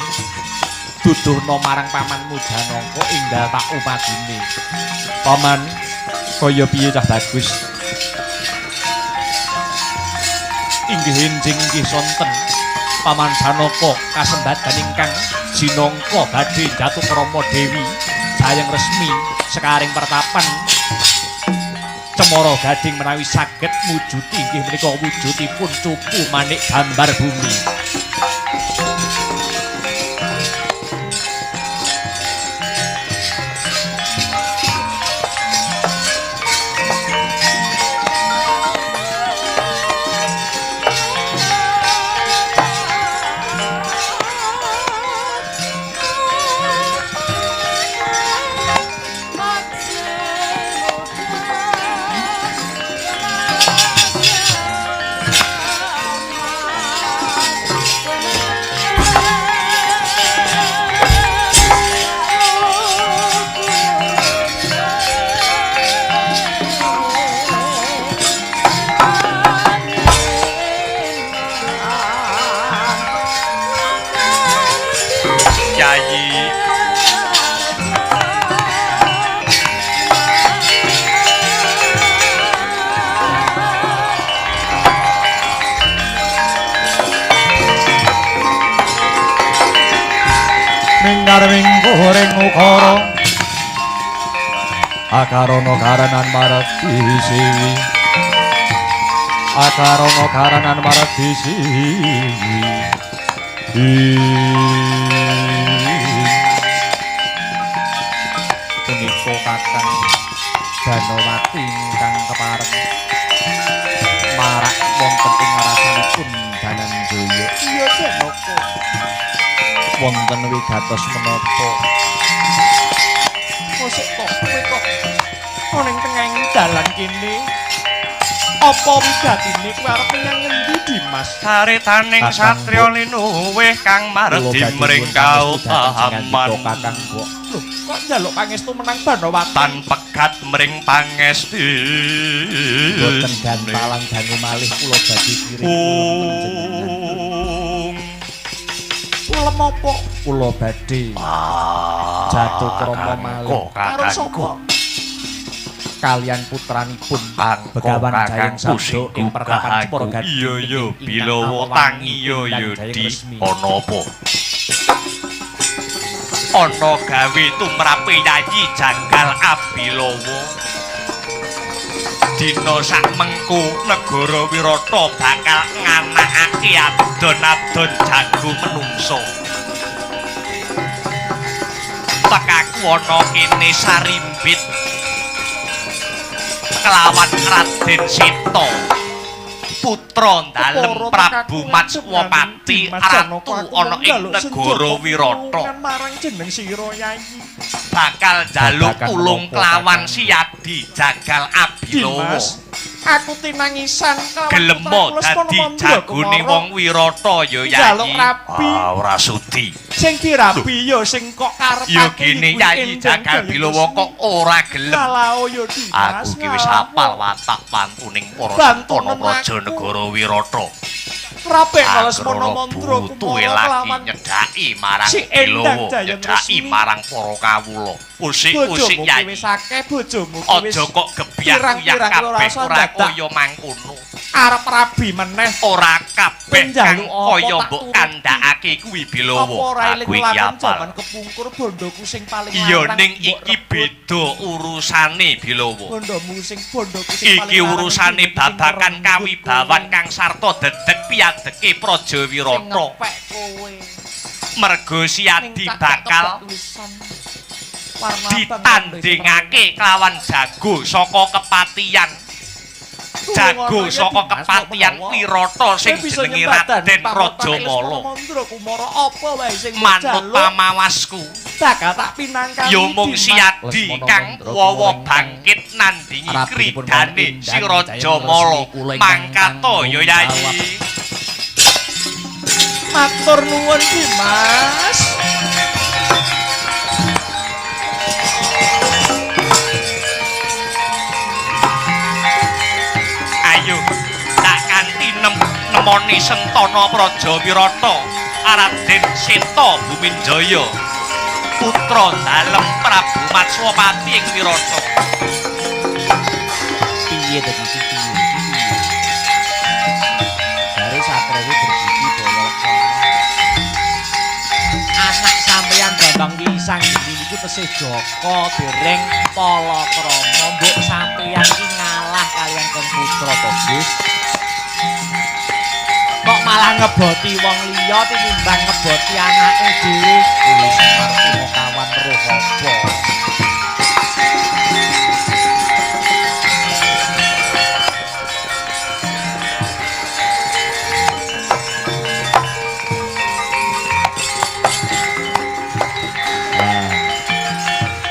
duduhna marang pamanmu Janaka enggal tak upadine. Paman kaya piye cah bagus? Inggih enjing inggih sonten Paman Janaka kasembadan ingkang jinangka badhe jatuh krama Dewi Jayeng resmi sekaring pertapan Cemara Gading menawi saged mujuti inggih menika wujudipun cupu manik gambar bumi. Minggarwing goreng ukara akarana karanan marati siwi akarana karanan marati siwi punika kakang Danawati ingkang kepareng marak wonten ing rasanipun Dananjaya. Iya Janaka wonten wigatos menapa kosek kok kowe kok ana ing tengahing dalan kene apa wigatine kowe arep menyang ngendi Dimas? Saretaning satriya linuwih kang maredi mring kautahaman kakang kok lho kok njaluk pangestu menang Banawatan pegat mring pangestu boten gantalang dangu malih kula badhe kirim kula apa kula badhe jatuh krama malih karo sapa kalian putranipun Begawan Jayeng Sabda ing pertapan Cemara Gading. Iya ya Bilawa tangi ya di ana apa ana gawe tumrape Yayi Jagal Abilawa dina sak mengko negara Wirata bakal nganakake adon-adon jago menungso tekaku ana kene sarimbit kelawan Raden Sita putra dalem Prabu Matswapati ratu ana ing negara Wirata marang jeneng sira Yayi bakal njaluk tulung kelawan Siyadi Jagal Abilawa Aku tinangisan gelemo dadi jagone wong Wirata ya Njaluk Yayi. rabi. Ora sudi. Sing dirabi ya sing kok karepake. Ya gene Yayi Jagal Bilowo kok ora gelem. Kalau ya Dimas. Aku ki wis hafal watak pantuning para sentana praja negara Wirata. Rabe kalau semono mantra tuwe lagi nyedhaki marang Bilowo, nyedhaki marang para kawula. Usik-usik Yayi. Wis akeh bojomu ki wis. Aja kok gebyah-uyah kabeh ora kaya mangkono. Arep rabi meneh. Ora kabeh kang kaya tak mbok turut. kandhakake kuwi Bilowo. Apa ora Aku eling iki jaman apal. kepungkur bondoku sing paling Iya larang ning mbok iki rebut. beda urusane Bilowo. Bondomu sing bondoku sing paling Iki larang urusane sing babakan ngrenggut kawibawan kowe. kang sarta dedeg piyadeke Praja Sing Wirata. ngepek kowe. Mergo Siadi bakal ditandingake ditandingake kelawan jago saka kepatian. Jago saka kepatian Wirata sing jenenge Raden Rajamala. apa wae sing Manut pamawasku, bakal tak pinangkani. ya mung Siadi kang wawa bangkit nandingi kridane si Rajamala. Mangkata ya Yayi. Matur nuwun Dimas. Ayo tak kanthi nemoni Sentana Praja Wirata Raden Seta Buminjaya putra dalem Prabu Matswapati ing Wirata. Piye to iki piye? Dari satrene berbudi bawa anak sampeyan Bambang Wisang niku tesih Joko dereng Palakrama mbok sampeyan iki ngalah kalian Putra to Gus. Kok malah ngeboti wong liya tinimbang ngeboti anake dhewe. Kuwi Semar kawan roh apa?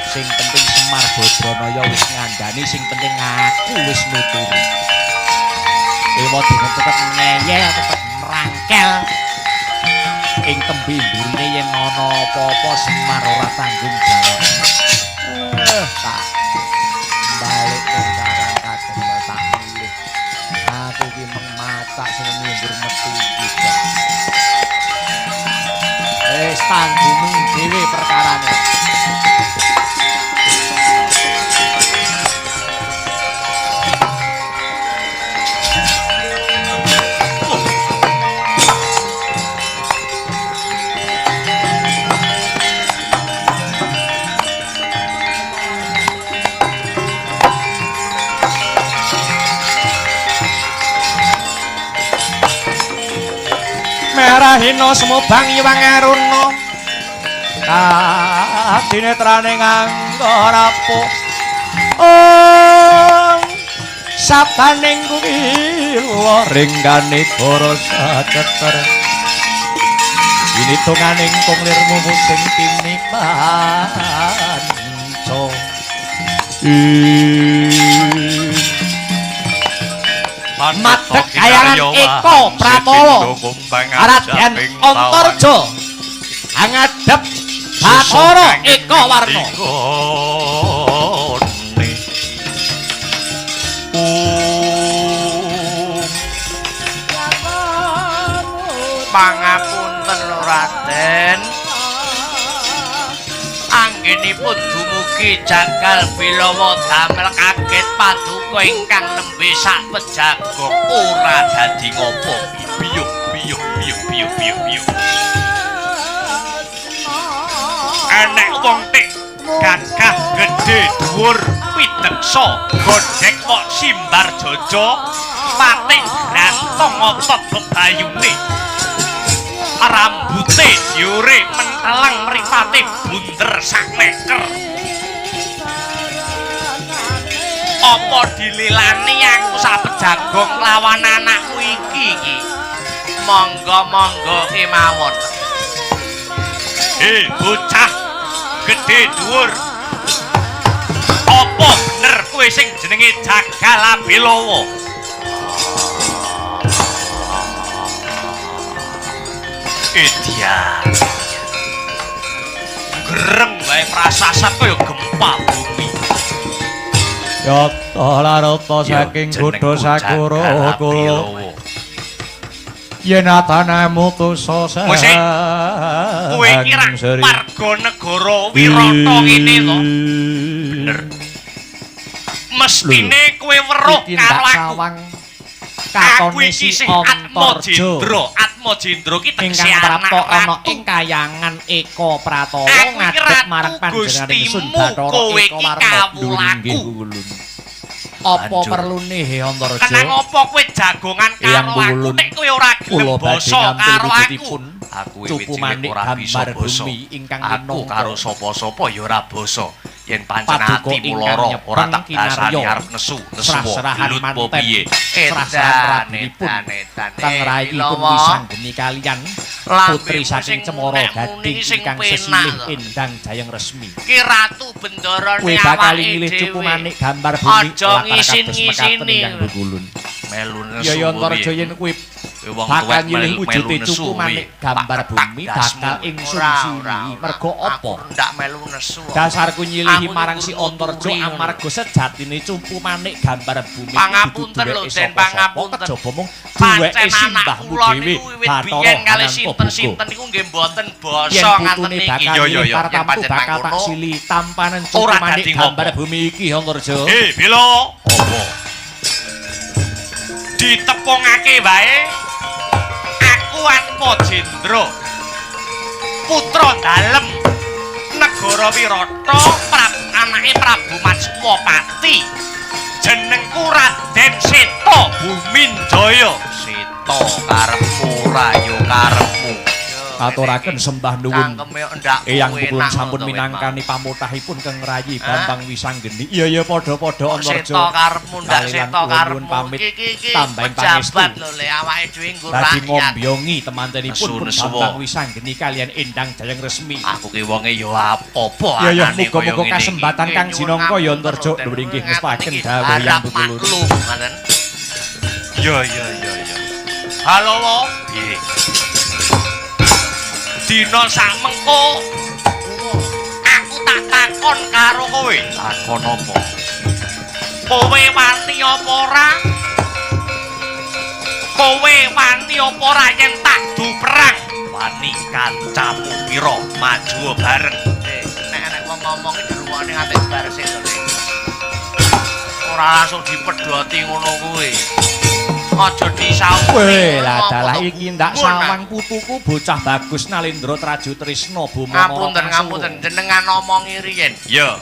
Sing penting Semar Badranaya wis ngandani, sing penting aku wis nuturi. Ewa dengan tetep ngeyel, tetep merangkel. Ing tembe mburine yen ana apa-apa Semar ora tanggung jawab. Tak balik nang sarang kadang tak pilih. Aku ki meng macak sing nyumbur metu iki. Wis tanggung dhewe perkarane. Merahina semubang iwang aruna kadinetrane nganggo rapuh sabaning kuwila ringgane para saceter initunganing kumlirmu sing tinipanca Madeg kayangan Eko Pratala Raden Antarja angadhep Bathara Eka Warna Pangapunten Raden, anggenipun dumugi Jagal Bilowo damel kaget paduka ingkang nembe sak pejagong ora dadi ngopo biyuk biyuk biyuk biyuk biyuk biyuk. Enek wong tik gagah gedhe dhuwur pideksa godhek kok simbar jojo patik grantong apa bebayune rambute diure menteleng mripate bunder sak meker. Apa dililani aku sapejagong lawan anakku iki. Monggo-monggo kemawon. Bocah gedhe dhuwur. Apa bener kowe sing jenenge Jagalabilawa? Edian. Gereng wae prasasat kaya gempa bumi. Yata larata saking kutha Sakura kula. Yen atanamu tusa Kowe kira warga negara Wirata ngene to? Bener. Mestine kowe weruh karo aku. Aku iki sing Atmajendra. Atmajendra ki tegese ingkang prapta ana ratu. ing kayangan Eka Pratara ngadhep marang panjenenganipun Bathara kowe Eka iki Warna kawulaku. Ulun. Apa perlune he Antaraja? Kenang apa kowe jagongan karo aku nek kowe ora gelem basa karo aku. Aku Cupu Manik gambar bumi ingkang aku karo sapa-sapa ya ora basa. Yen pancen Paduka atimu lara ingkang ora tak nyepeng dasani kinarya. arep nesu Serahan gelut manten, piye. serahan rabunipun kang rayipun wisanggeni kalian putri saking Cemara Gading ingkang sesilih endang jayeng resmi. Ki ratu bendarane Kowe bakal awake ngilih dhewe. Cupu Manik gambar bumi Aja ngisin-ngisini. ingkang begulun. Melu nesu. Ya ya Antaraja yen kowe bakal nyilih wujude Cupu Manik gambar bumi bakal ingsun sini merga apa? Ndak melu nesu. Dasarku nyilihi Aku marang si nyukur Antarja turi. amarga sejatine Cupu Manik gambar bumi Pangapunten lho, Den, pangapunten. kejaba mung Pancen duweke anak simbahmu kula dhewe niku wiwit biyen kali sinten-sinten niku nggih mboten yen basa ngaten putune iki. bakal nyilih partamtu bakal tak sili tampanan Cupu Ora Manik dadi gambar ngopo. bumi iki Antarja. Bila apa? Ditepungake wae. Aku Atmajendra. Putra dalem negara Wirata, anake Prabu Matswapati. Jenengku Raden Seta Buminjaya. Seta karepmu rayo karepmu. Aturaken sembah nuwun. Cangkeme ndak Eyang enak Bukulun sampun ngono, minangkani pamutahipun Kang Rayi Bambang Wisanggeni. Iya ya padha-padha Seta Antarja. karepmu ndak Kalian seta kula karepmu. nuwun pamit Iki tambahing pangestu. pejabat lho le awake dhewe nggo Dadi rakyat. ngombyongi temantenipun pun Nesu-nesu. Bambang Wisanggeni kalian Endang Jayeng Resmi. Aku ki wonge ya apa-apa Ya ya anane muga-muga kaya ngene kasembatan iki. Kang Nyuwun Jinangka ya ngapunten, Antarja Den. nggih Ngaten ngespaken iki dawuh harap Yang Bukulun. maklum, ngaten. Ya. Halo wo. Piye? Dina samengko aku tak takon karo kowe. Takon apa? Kowe wani apa ora? Kowe wani apa ora yen tak du perang? Wani kancamu pira maju bareng. Nek wong ngomongi dirungokne ate bar sik to. Ora langsung dipedhoti ngono kuwi. Aja disawuhi. Weh, lah dalah iki ndak sawang putuku bocah bagus Nalendra Traju Trisna Bumana. Ngapunten jenengan omongi riyen. Ya.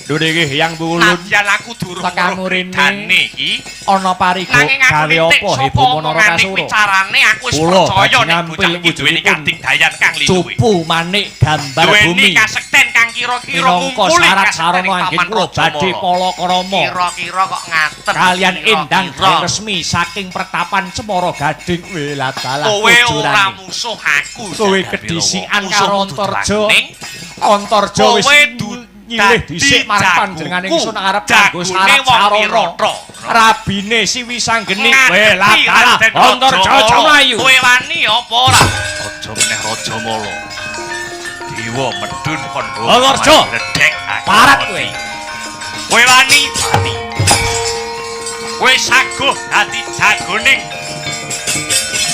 Lho niki Yang Bukulun. Nadyan aku durung Tekanmu rene. dane iki. Ana parigo Nanging aku gawe nitik apa he sapa Bumana omongane Kasura. kuwi carane aku wis Kula percaya badhe nek ngampil bocah iki duweni wujudipun kating dayan kang linuwe. Cupu Manik gambar Duweni bumi. kasekten kang kira-kira Minangka ngumpuli syarat kasekten sarana ing anggen Paman kula badhe Rajamala. palakrama. Kira-kira kok ngaten. Kalian Endang Kira-kira. Jayeng Resmi saking Pertapan Cemara Gading. Weh, lah dalah Kowe ora ujurane. musuh aku. Kowe Jagabilawa. kedisikan Musuhmu karo Antarja. dudraning. Antarja wis Kowe nyilih dhisik marang panjenengan ingsun arep kanggo syarat sarana. Rabine si Wisanggeni. Weh, lah dalah Antarja aja mlayu. Kowe wani apa ora? Aja meneh Rajamala. Dewa medun kon go. Antarja. Ledek Parat kowe. Kowe wani. Kowe saguh dadi jagoning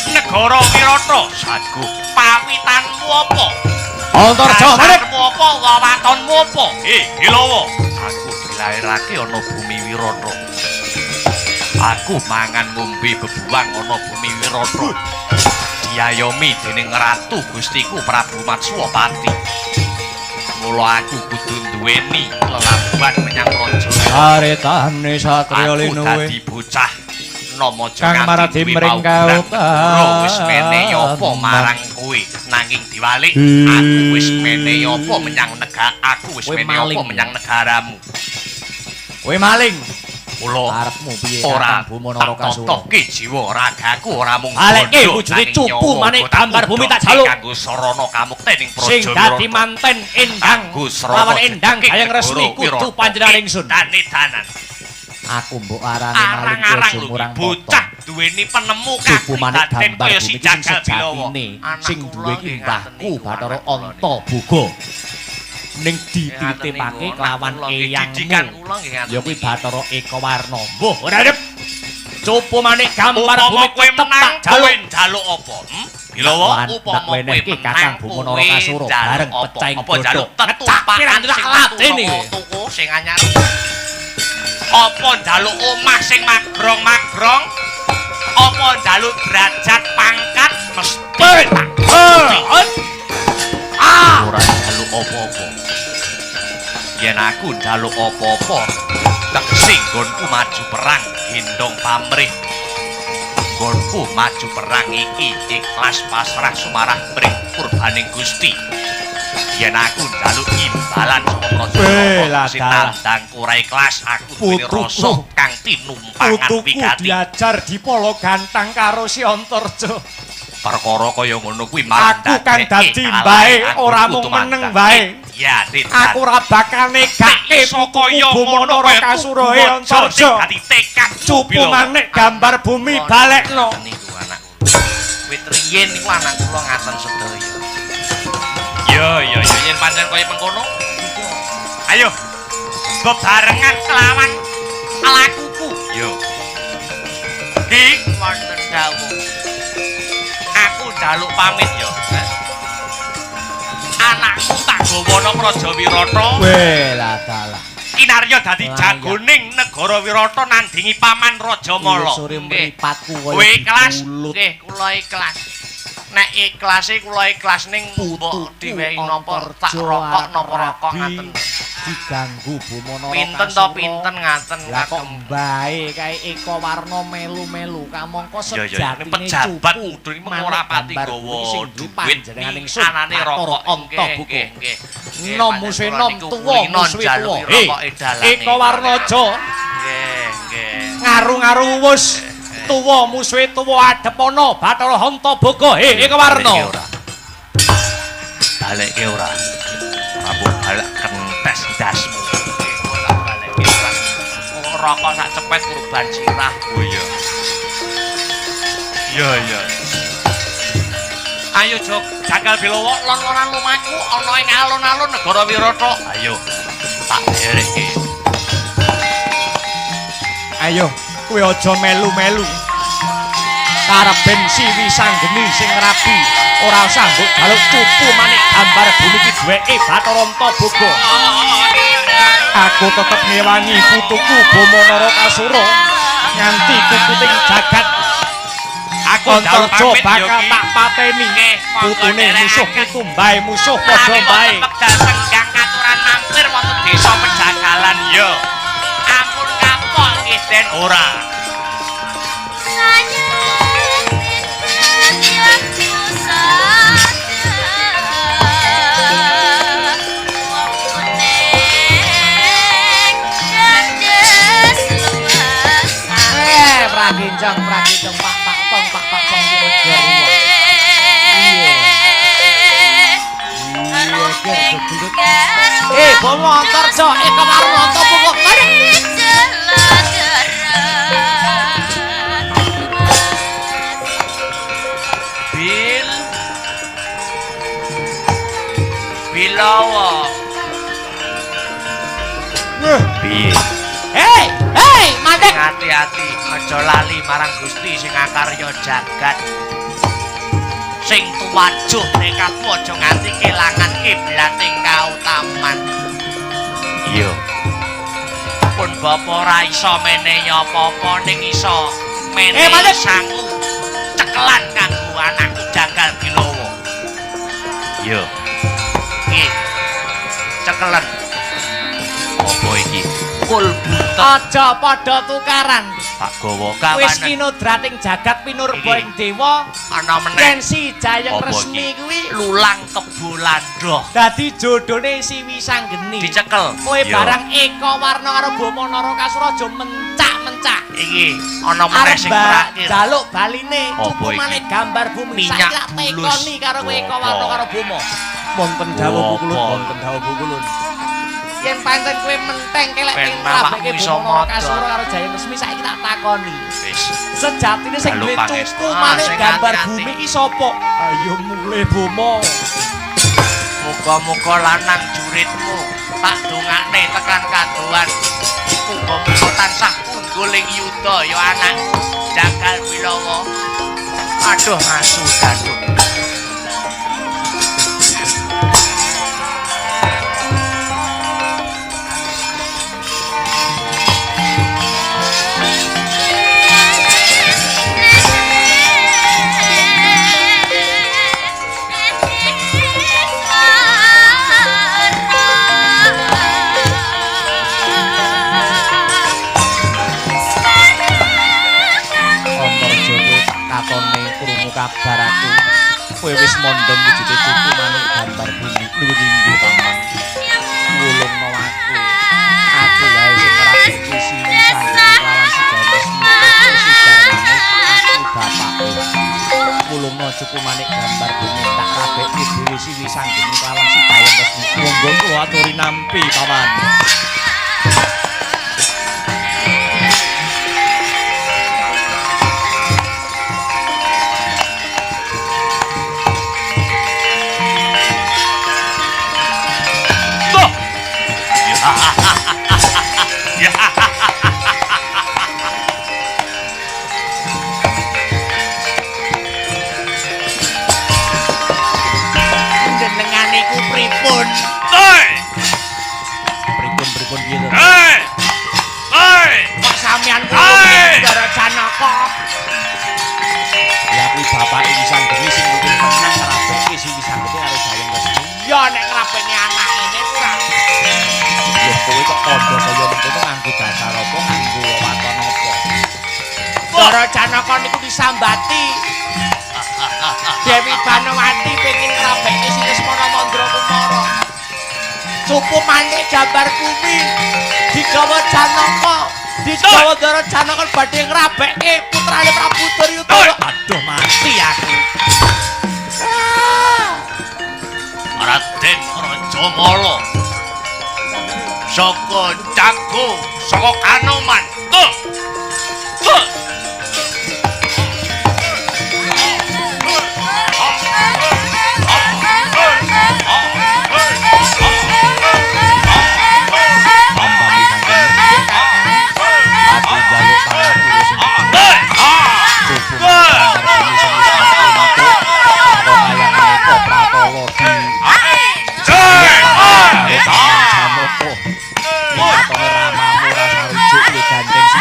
negara Wirata. Saguh. Pawitanmu apa? Antarja Manik. Dasarmu apa? Wawatonmu apa? Bilawa. Aku dilairake ana bumi Wirata. Aku mangan ngombe bebuwang ana bumi Wirata. Diayomi dening ratu Gustiku Prabu Matswapati. Mula aku kudu duweni lelabuhan menyang raja. Aretane satriya Aku linuwe. dadi bocah nama Kang Maradi mring kautan. Wis menehi apa kautan. marang kowe nanging diwalik. Aku wis menehi apa menyang negara. Aku wis Kowe menehi apa maling. menyang negaramu. Kowe maling. Mula arepmu piye ora Kakang Bumonoro Kasura? totoke jiwa ragaku ora mung Baleke bondo, wujute nanging cupu nyawa manik kota gambar bumi tak kudoke jaluk. kanggo sarana kamuktening praja Sing dadi manten endang lawan endang gayeng resmi kudu panjenengan ingsun. Danan. Aku mbok arani Arang-arang malih lho murang bocah duweni penemu cupu manik kapridaden gambar kaya bumi si sing Jagal Bilawa. sejatine Anak sing kula duwe nggih mbahku ngaten niku, Bathara anak kula Antaboga ning dititipake Ngaten niku, kelawan anak kula nggih, didikan eyangmu kula nggih ngaten ya kuwi niki. Bathara Eka Warna. Mbuh ora dep. Cupu manik gambar Upama bumi kowe tetep menang tak jaluk. kowe njaluk apa? Bilawa Lan upama tak kowe wenehke menang Kakang Bumonoro kowe Kasura njaluk bareng apa? pecahing Apa njaluk godhog. tetumpakan Ngecapi sing laden iki. tuku sing anyar. Apa njaluk omah sing magrong-magrong? Apa njaluk derajat pangkat mesti tak ora njaluk apa-apa. Yen aku njaluk apa-apa, tegese nggonku maju perang gendong pamrih. Nggonku maju perang iki ikhlas pasrah sumarah mring kurbaning Gusti. Yen aku njaluk imbalan saka praja lah, sing nandang ora ikhlas aku duwe rasa kang tinumpangan Putuku wigati. diajar di polo gantang karo si Antarja. Perkara kaya ngono kuwi malah Aku kang ndadekake dadi kalahan bae, anggonku ora mung tumandang. meneng bae. Ya, Aku ora bakal negake kaya Bumonoro Kasura Antarja. dadi tekad Cupu manik gambar bumi balekno. Niku anak. Wit riyen niku anak kula ngaten sedaya. Ya, yen pancen kaya mengkono. Ayo. Bebarengan kelawan lakuku. Yo. Di wonten dawuh. Aku njaluk pamit yo. Anakku tak gawana Praja Wirata. Weh lah dalah. Kinarya dadi Layak. jagoning negara Wirata nandingi paman Raja Mala. Sore Nggih. mripatku Kowe kaya ikhlas? dibulut. Nggih, kula ikhlas. Nek ikhlase kula ikhlas ning mbok Putuku diwehi napa tak Antarja rokok napa rokok rabi ngaten. diganggu Bumonoro Pinten to Kasura. pinten ngaten Lah kok kagem. mbae kae Eka Warna melu-melu kamangka Ya, sejatine ini pejabat cupu mudun iki manik ora pati gambar gawa bumi sing duwe duit panjenenganing ning sun anane Bathara rokok Antaboga. nggih. Nom musuhe nom tuwa musuhe tuwa. Eka Warnaja Nggih. ngaru-ngaru wus tuwa musuhe tuwa adepana Bathara Antaboga. Eka Warna. Balekke ora. Rambut balek kentes dasmu. Ora balekke ora. Wong rokok sak cepet kurban sirah. Oh iya. Iya. Ayo Jog, Jagal Bilawa lon-lonan lumaku ana ing alun-alun negara Wirata. Ayo. Tak dereke. Ayo kowe aja melu-melu. Kareben siwi sanggeni sing rapi ora sambut jaluk cupu manik gambar bumi iki duweke Bathara Antaboga. Aku tetep ngewangi putuku Bumonoro Kasura nganti kukuting jagat. Aku Antarja bakal tak pateni. Putune musuh pitumbae musuh padha bae. Wekdal senggang katuran mampir wonten desa Pejagalan ya. Ampun kapok nggih Den ora. Praginjang pak tong Bomo Antarja Eka Warna Antaboga. Bilawa. Piye? Hei, mandek. Hati-hati, aja lali marang Gusti sing akarya jagat. Sing tuwajuh nekatmu aja nganti kelangan kiblating kautaman. Iya. Pun bapa ora iso menehi apa-apa ning iso menehi sangu cekelan kanggo anakku Jagal Bilawa. Iya. Nggih. Cekelan. Apa iki? Kul butet. Aja padha tukaran. tak gawa Wis kawanan. kinodrating jagat pinurba Iki. ing dewa. Ana meneh. Yen si Jayeng Apa resmi iki? kuwi Lulang Kebulandoh. dadi jodhone si Wisanggeni. Dicekel. Kowe Yo. barang Eka Warna karo Bama Narakasura aja mencak-mencak. Iki ana meneh sing terakhir. Jaluk baline Apa cukumane iki? gambar bumi Minyak saiki tak bulus. tekoni karo kowe Eka Warna Apa? karo Bama. Wonten dawuh Apa? bukulun, wonten dawuh bukulun. Yen pancen kowe menteng kelek Ben pengen awakmu ngrabeke iso Bama Narakasura modho. karo Jayeng Resmi saiki tak takoni. Wis. Sejatine sing Jaluk duwe pangestu. cukumane Sing gambar hati-hati. bumi ki sapa? Ayo mulih Bama. Muga-muga lanang juritmu tak dongakne tekan kaduan. Muga-muga tansah unggul ing yuda ya anak Jagal Bilawa. Aduh asu danduk. Antarjawa katone krungu kabar aku. Kowe wis mondhong wujude cucu manuk gambar bumi nuwun inggih paman. Wulungno aku. Aku wae sing ngrabeke sini sang lawan si James Miko si Darmane aku bapake. Wulungno cucu manik gambar bumi tak rabeke dhewe si Wisanggeni lawan si James Resmi. Monggo kula aturi nampi paman. Jenengane iku pripun? Hei! Pripun piye to? Hei! Hei! Kok sampean Hai! Ndara Janaka? Ya kuwi bapake Wisanggeni sing mungkin menang ngrabeke si Wisanggeni karo Jayeng Resmi. Ya nek ngrabeke anak ngene ora. Lho kowe kok kandha kaya ngono nganggo dasar apa nganggo wewaton apa? Ndara Janaka niku disambati. Dewi Banowati pengin ngrabeke si Lesmana Mandra Kumara. Cupu manik gambar bumi digawa Janaka. Digawa Ndara Janaka badhe ngrabeke putrane Prabu Duryudana. Aduh mati aku. Raden Rajamala saka Jago saka Kanoman tuh tuh Bambang Wisanggeni. Aku njaluk pangapura sing cupu gambar bumi sing wis mati. Kok kaya menika Pratala di Janaka. Nyatane ramamu rasa rujuk le gandeng si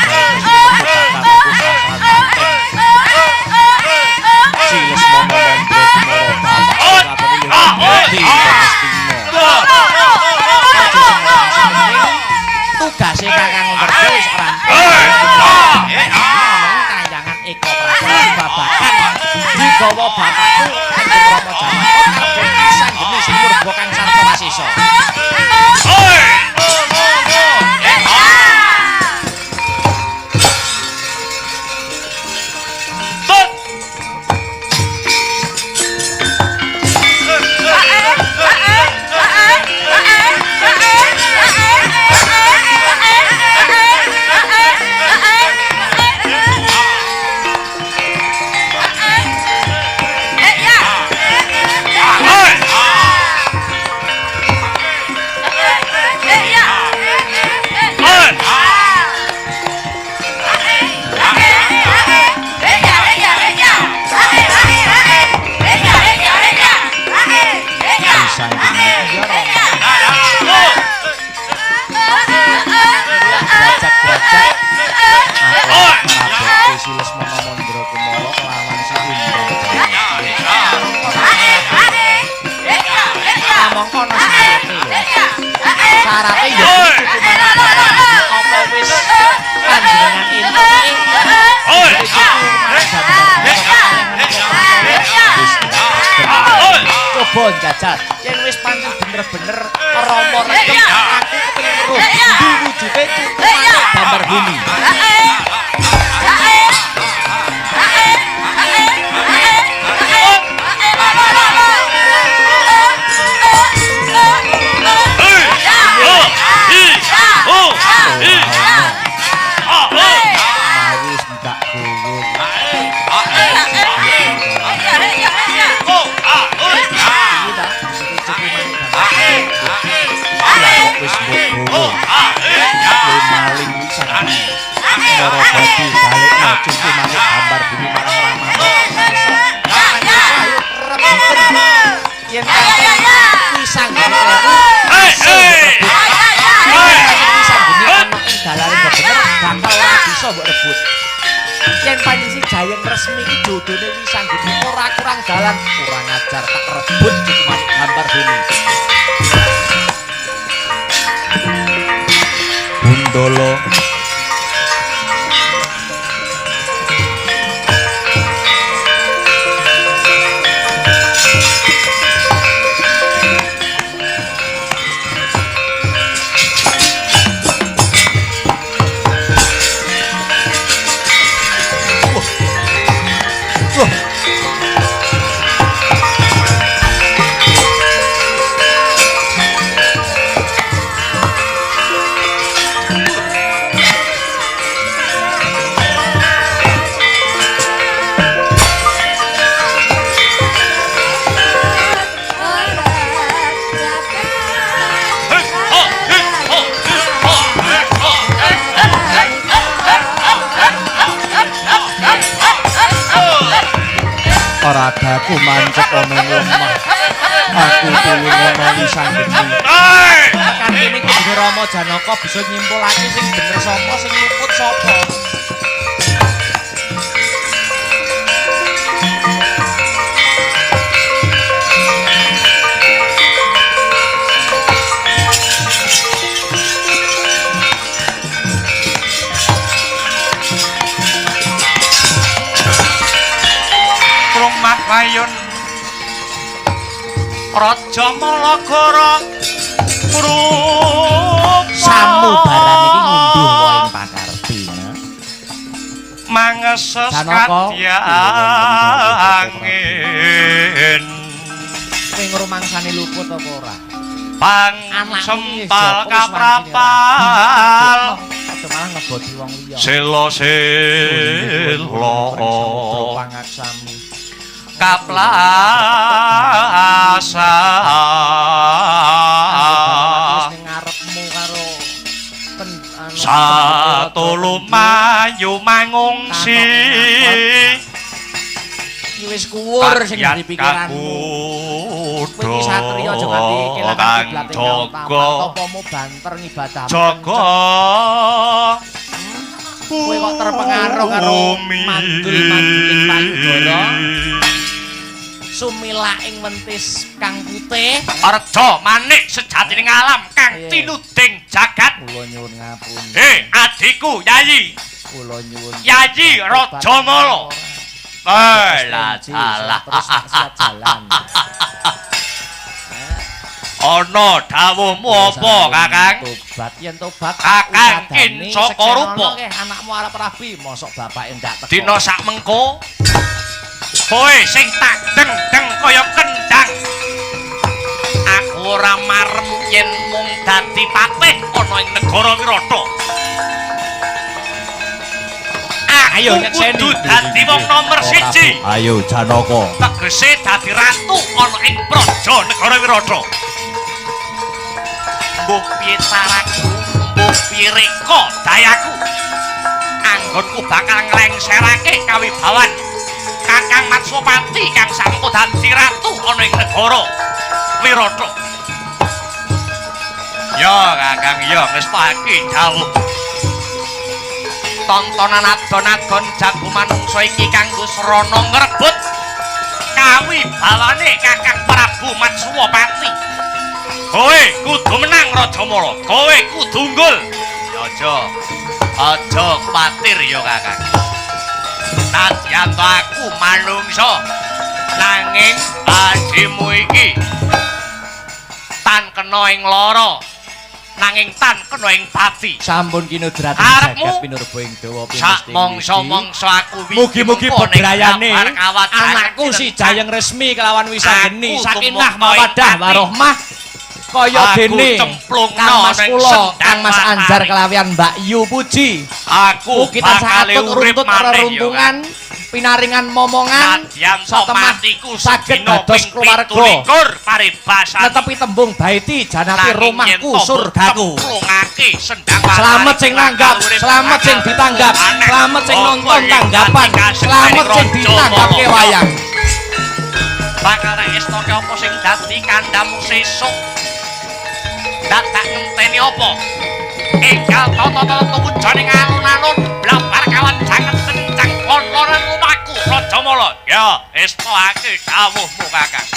Ayo jajal. Yen wis pancen bener-bener Rama regem aku kepengin weruh ndi wujude cucu gambar bumi. Mawis ndak kuwut. Wis mbok maling bisa. Cara dadi balikno cucu manuk gambar bumi marang Rama. Yen pisang pisang bumi ana ing dalane bener bakal ora bisa mbok rebut. Yen panjenengan jayeng resmi iki jodone wisang gede ora kurang dalan, kurang ajar tak rebut cucu manuk gambar bumi. Bundala ora daku mancep ana lemah. Aku tulu ngono wisang geni. Kan kene Gusti Rama Janaka bisa nyimpulake sing bener sapa sing luput sapa. Rumah Kayun Raja Malagara Samubaran iki ngunduh wae pakarti. Mangeses Janaka. kadyangin Kowe ngrumangsani luput apa ora? Bang sempal kaprapal Aja malah ngeboti wong liya. Selo Pangaksami. kaplasa Ning ngarepmu karo satu lumayu mangungsi iki wis kuwur sing di pikiranmu. Kowe iki satriya aja nganti kelangan kiblat ing tapamu banter ngibadah. Jaga Kowe kok terpengaruh karo mandul-manduling payudara. Sumilaing wentis kang putih. Arja manik sejatining alam kang tinuding jagat. Kula nyuwun ngapun. Adikku Yayi. Kula nyuwun. Yayi Rajamala. Lah salah. Terus siap jalan. Ana dawuhmu apa, Kakang? Tobat yen tobat Kakang Kincaka Rupa. Anakmu arep rabi, mosok bapake ndak teko. Dina sak mengko kowe sing tak deng-deng kaya kendang. Aku ora marem yen mung dadi patih ana ing negara Wirata. Ayo nyekseni. Kudu dadi wong nomor 1. Ayo Janaka. Tegese dadi ratu ana ing praja negara Wirata. Mbuh piye caraku, mbuh piye reka dayaku. Anggonku bakal nglengserake kawibawan Kakang Matswapati kang sampun dadi ratu ana ing negara Wirata. Ya Kakang ya wis pagi dawuh. Tontonan adon-adon jago manungsa iki kanggo srana ngrebut kawibawane Kakang Prabu Matswapati. Kowe kudu menang Rajamala. Kowe kudu unggul. Aja kuwatir ya Kakang. Nadyan aku manungsa nanging adimu iki kena ing lara nanging tan kena ing pati. Sampun kinudrat Arepmu jagat pinurba ing dawa sak mangsa-mangsa aku mugi-mugi bebrayane anakku si Jayeng Resmi kelawan Wisanggeni sakinah mawaddah warohmah kaya dene Kang Mas kula Kang Mas Anjar kelawian Mbak Yu Puji aku kita bakal sakit urip runtut reruntungan pinaringan momongan satemah saged dados keluarga netepi tembung baiti janati rumahku surgaku selamat sing nanggap selamat sing ditanggap selamat sing nonton tanggapan selamat sing ditanggapke wayang bakal estoke apa sing dadi kandhamu sesuk ndak tak ngenteni apa enggal toto-toto tuwujane alun-alun blabar kawan janget kencang kontoran rumahku Rajamala ya estokake dawuhmu Kakang.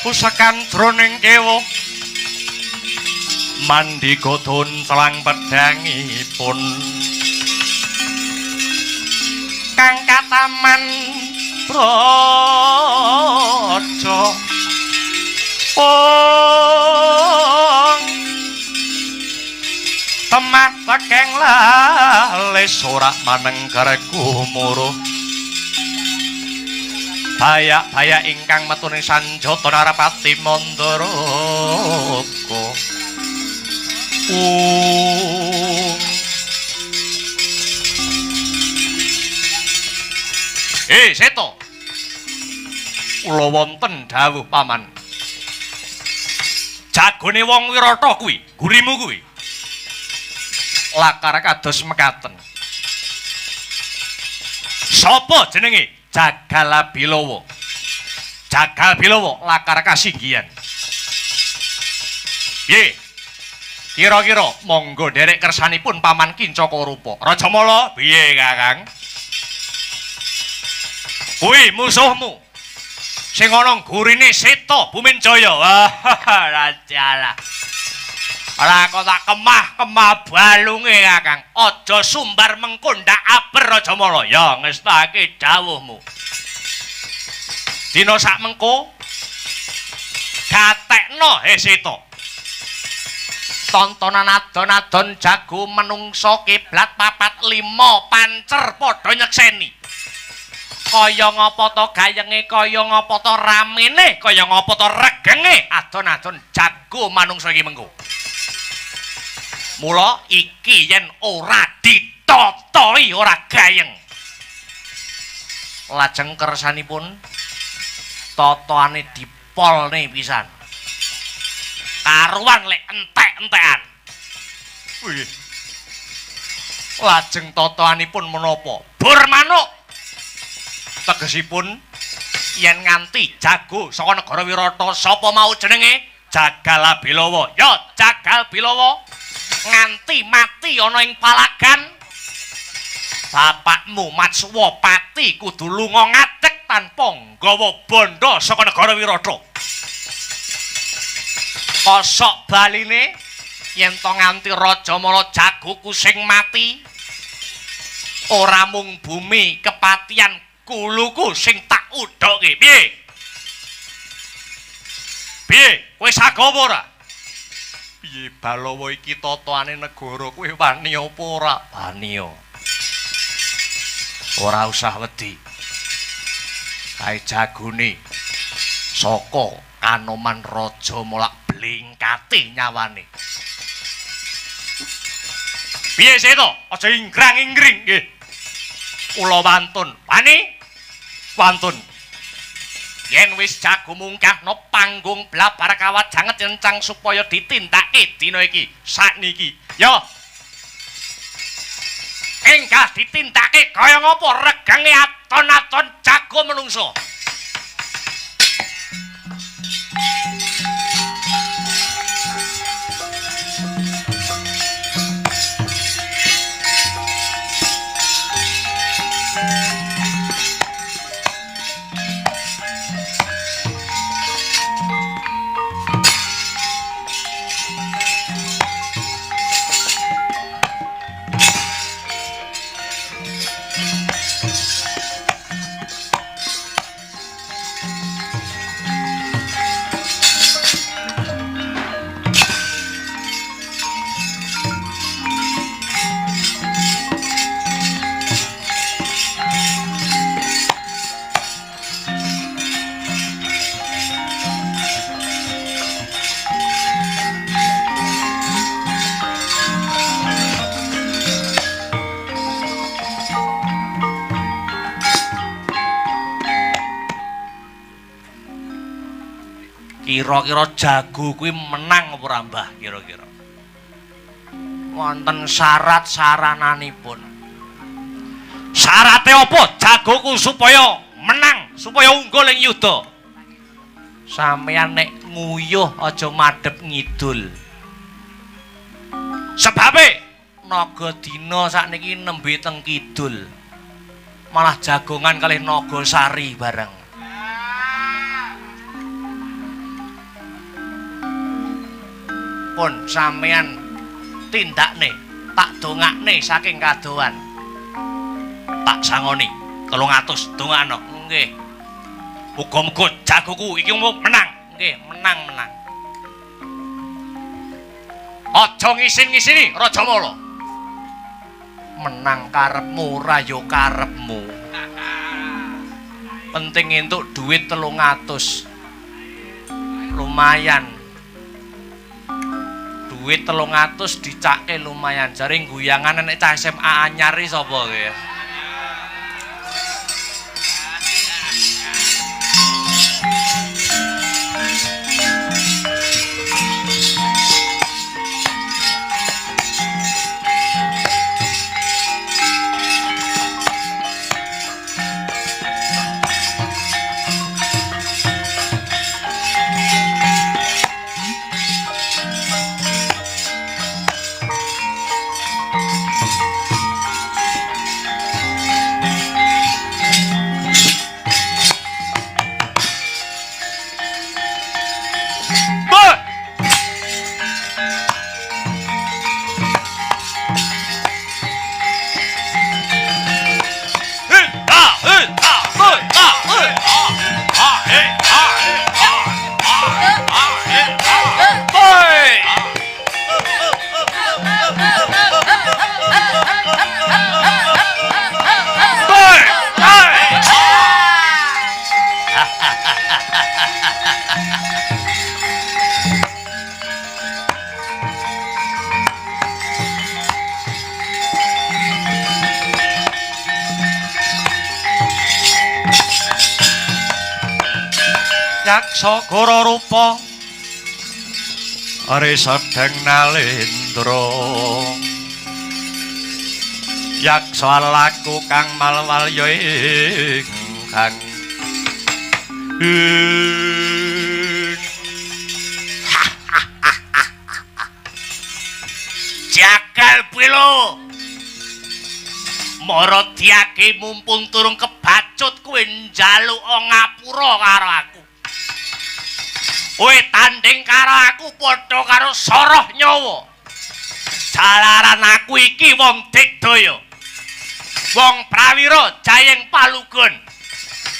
Pusakan jroning kewo mandi godhon selang pedhangipun kang kataman praja temah tekeng lales ora manengger gumuruh bayak-bayak ingkang metuning sanjata Narapati Mandaraka Seto kula wonten dawuh paman jagone wong Wirata kuwi gurimu kuwi lakar kados mekaten sapa jenenge Jagal Bilowo. Jagal Bilowo lakar kasinggihan. Piye? Kira-kira monggo derek kersanipun paman Kincaka Rupa. Rajamala, piye Kakang? Kuwi musuhmu. Sing ana gurine Seta Bumenjaya. Wah, rajalah. Ora kok tak kemah-kemah balunge Kakang. Aja sumbar mengko ndak aber Rajamala. Ya ngestake dawuhmu. Dina sak mengko gatekno Seta. Tontonan adon-adon jago menungso kiblat 4-5 pancer padha nyekseni. Kaya ngapa to gayenge, kaya ngapa to ramene, kaya ngapa to regenge adon-adon jago manungsa iki mengko. Mula iki yen ora ditotoi ora gayeng. Lajeng kersanipun totoane dipolne pisan. Karuan lek entek-entekan. Wih. Lajeng totoanipun menapa? Bur manuk. Tegesipun yen nganti jago saka negara Wirata sapa mau jenenge Jagal Bilawa. Ya Jagal Bilawa nganti mati ana ing palagan bapakmu Matswapati kudu lunga ngadeg tanpa nggawa bondo saka negara Wirata. Kosok baline yen to nganti Rajamala jagoku sing mati ora mung bumi kepatian kuluku sing tak udhoke. Piye? Piye? Kowe sagawa ora? Piye Balawa iki totoane negara kowe wani apa ora? Wani. Ora usah wedi. Kae jagone saka Kanoman Rajamala blingkate nyawane. Piye Seta? Aja inggrang-inggring nggih. Kula wantun. Wani? Wantun. Yen wis jago mungkah no panggung blabar kawajanget rencang supaya ditindake dina iki sakniki. Ya. Enggah ditindake kaya ngapa regenge aton-aton jago menungso. Kira-kira jago kuwi menang apa ora Mbah kira-kira? Wonten syarat-sarananipun. Syarate apa jagoku supaya menang, supaya unggul ing yuda? Sampeyan nek nguyuh aja madhep ngidul. Sebabe Nagadina sakniki nembe teng kidul. Malah jagongan kalih Nagasari bareng. Pun sampeyan tindakne tak dongakne saking kadohan. Tak sangoni 300 dongakno. Nggih. Muga-muga jagoku iki menang. Nggih, menang-menang. Aja ngisin-ngisini Rajamala. Menang karepmu ora ya karepmu. Penting entuk duit 300. Lumayan. Duit 300 dicake lumayan. Jare guyangan nek cah SMA anyar iki sapa kowe? Yaksa Gora Rupa Ari Sedeng Nalendra Yaksa laku kang malwal ya ingkang Jagal Belo Maradiake mumpung turung kebacut kowe njaluk ngapura karo aku. Kowe tanding karo aku padha karo soroh nyawa. Jalaran aku iki wong Digdaya. Wong prawira Jayeng Palugun.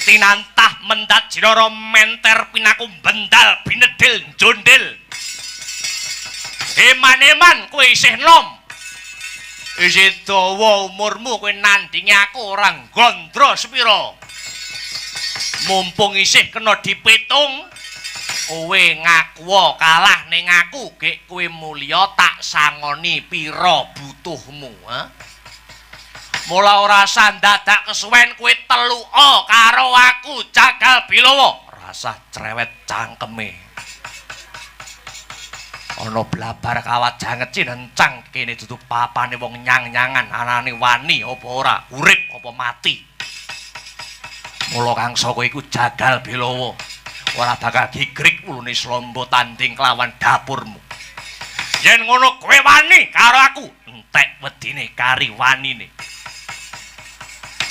Tinantah mendat jinara menter pinaku bendal binedil jondil. Eman-eman kowe isih nom. Isih dawa umurmu kowe nandingi aku ora gondro sepira. Mumpung isih kena dipitung, kowe ngaku kalah ning aku, gek kowe mulya tak sangoni pira butuhmu, ha? Mula ora usah dadak kesuwen kowe teluka karo aku Jagal Bilawa. Rasah cerewet cangkeme. Ana blabar kawat jangeci nencang kene dudu papane wong nyang-nyangan, anane wani apa ora, urip apa mati. Mula kangsa kowe iku Jagal Bilawa. Ora bakal gigrik ulune slombo tanding kelawan dapurmu. Yen ngono kowe wani karo aku, entek wedine kari wanine.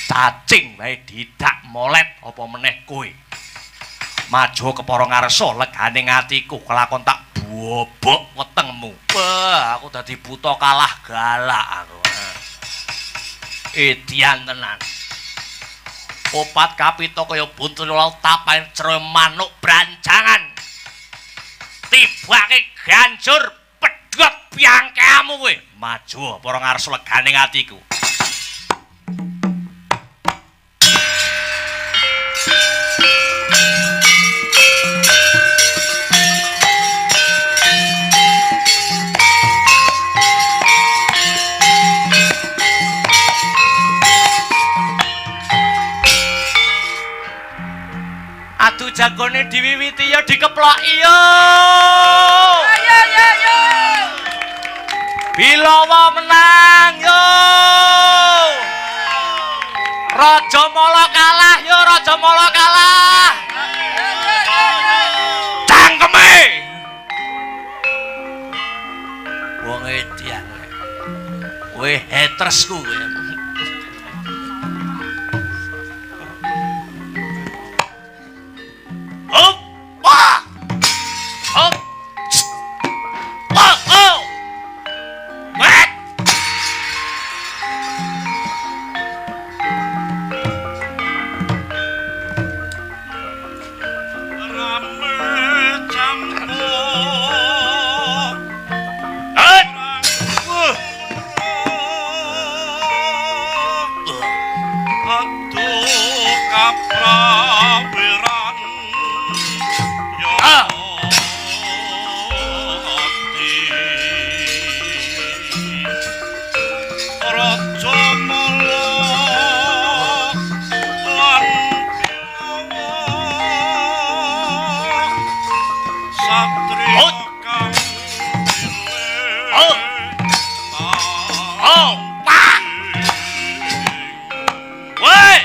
Cacing wae didak molet apa meneh kowe. Maju kepara ngarsa legane atiku kelakon tak bobok wetengmu. Wah, aku dadi buta kalah galak aku. Edian tenan. Opat kapita kaya buntut laut tapain cero manuk branjangan. Tibake ganjur pedhot piangkemu kowe. Maju para ngarsa legane atiku. Adu jagone diwiwiti ya dikeploki yo. Ayo yo yo. Bilawa menang yo. Raja Mala kalah yo, Raja Mala kalah. Cangkeme. Wong edian. Kowe hatersku kowe. Hop! Wah! Hop! Wah! Oh! Wet! Rame campur. Hei! Aduh kaprawiran. Ah! Raja Mala lan Bilawa satriya kang Woi!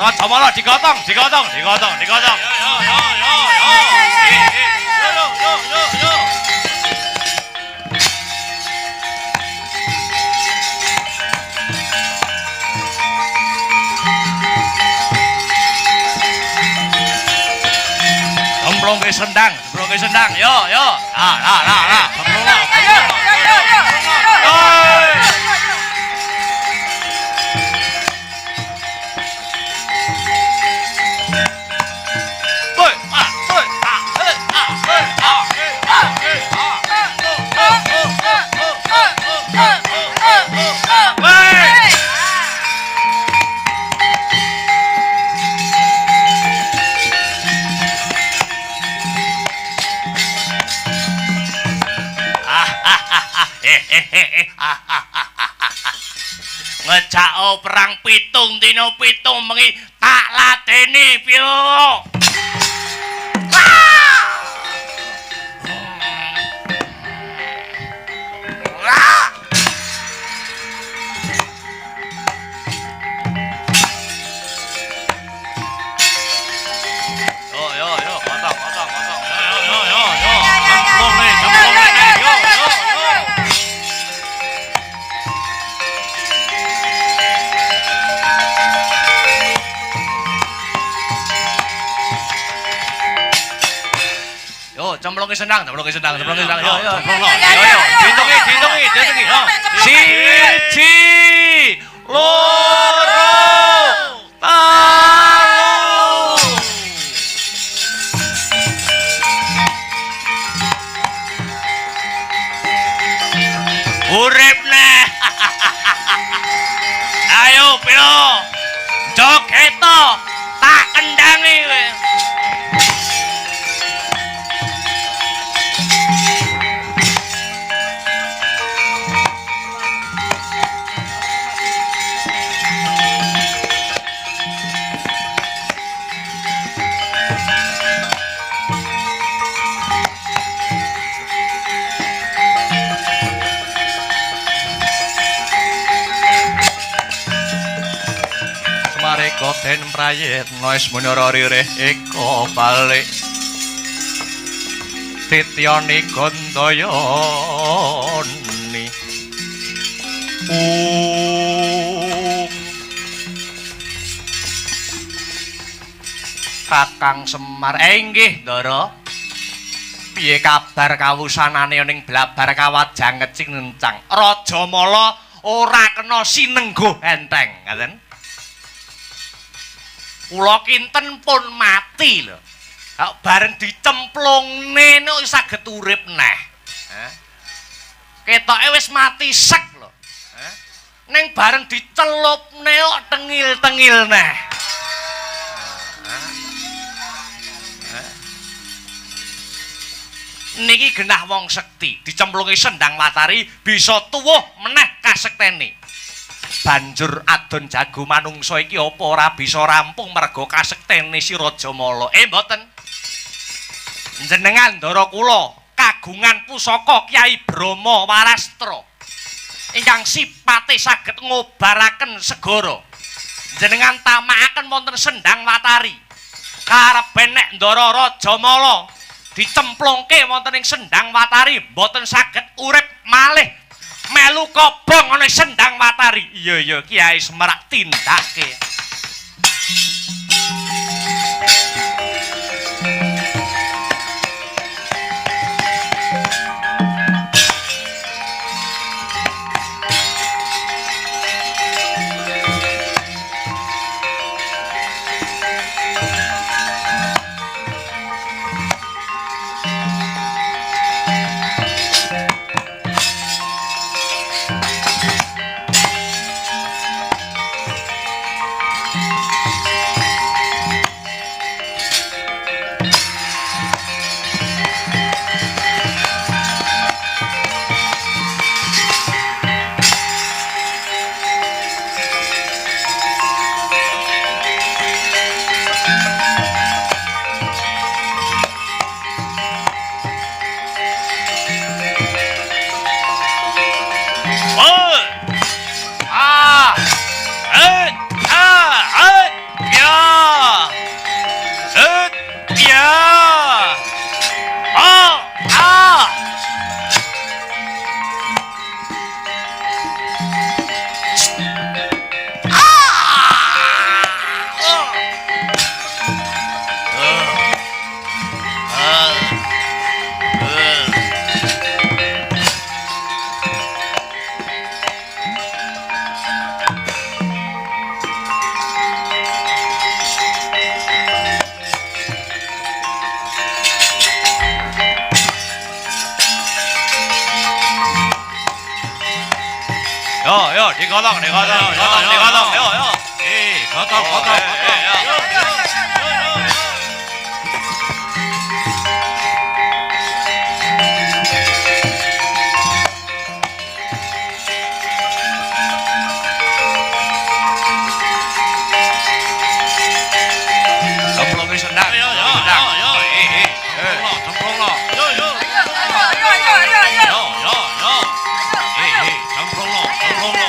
Rajamala digotong. Yo. Jemplungke sendang. Yo. Lah. Ngejak perang pitung dina pitung mengi tak ladeni piro. Yo, potong. Yo. Cemplungke sendang. Yo. Ditungi. Siji, loro, telu. Urip neh. Ayo piro. Jogeto tak kendangi kowe. Den prayit nois munara ririh eko balik tityani gandayani Kakang Semar inggih Ndara piye kabar kawusanane ning Blabar Kawajang Ngecing Nencang Rajamala ora kena sinengguh enteng ngaten kula kinten pun mati lho. Kok bareng dicemplungne nek saged urip neh. Ketoke wis mati sek lho. Ning bareng dicelupne kok tengil-tengil neh. Niki genah wong sekti, dicemplungi sendang watari bisa tuwuh meneh kasektene. Banjur adon jago manungsa iki apa ora bisa rampung merga kasektene si Rajamala. Mboten. Njenengan ndara kula kagungan pusaka Kyai Brahma Warastra ingkang sipate saged ngobaraken segara. Njenengan tamakaken wonten sendang watari. Karepen nek ndara Rajamala dicemplungke wonten ing sendang watari mboten saged urip malih. Melu kobong ana sendang watari. Iya Kiai Semar tindake. Ya Yo, digotong. Yo. Gotong. Cemplung wis senang. Cemplung lo. Yo. Cemplung lo.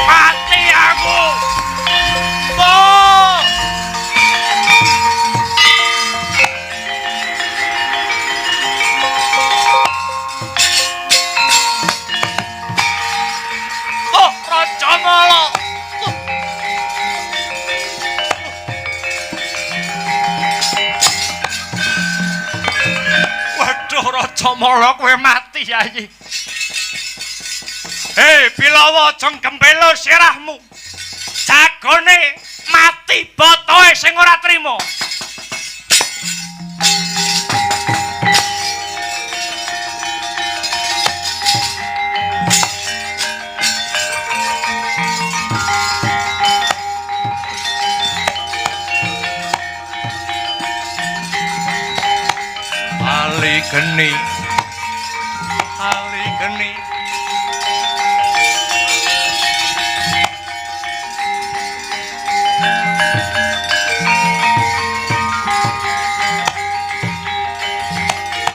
Mati aku. Raja Mala. Waduh, Raja Mala kowe mati Yayi. Hei, Bilawa aja gembelo sirahmu. Jagone mati botohe sing ora trima. Ali geni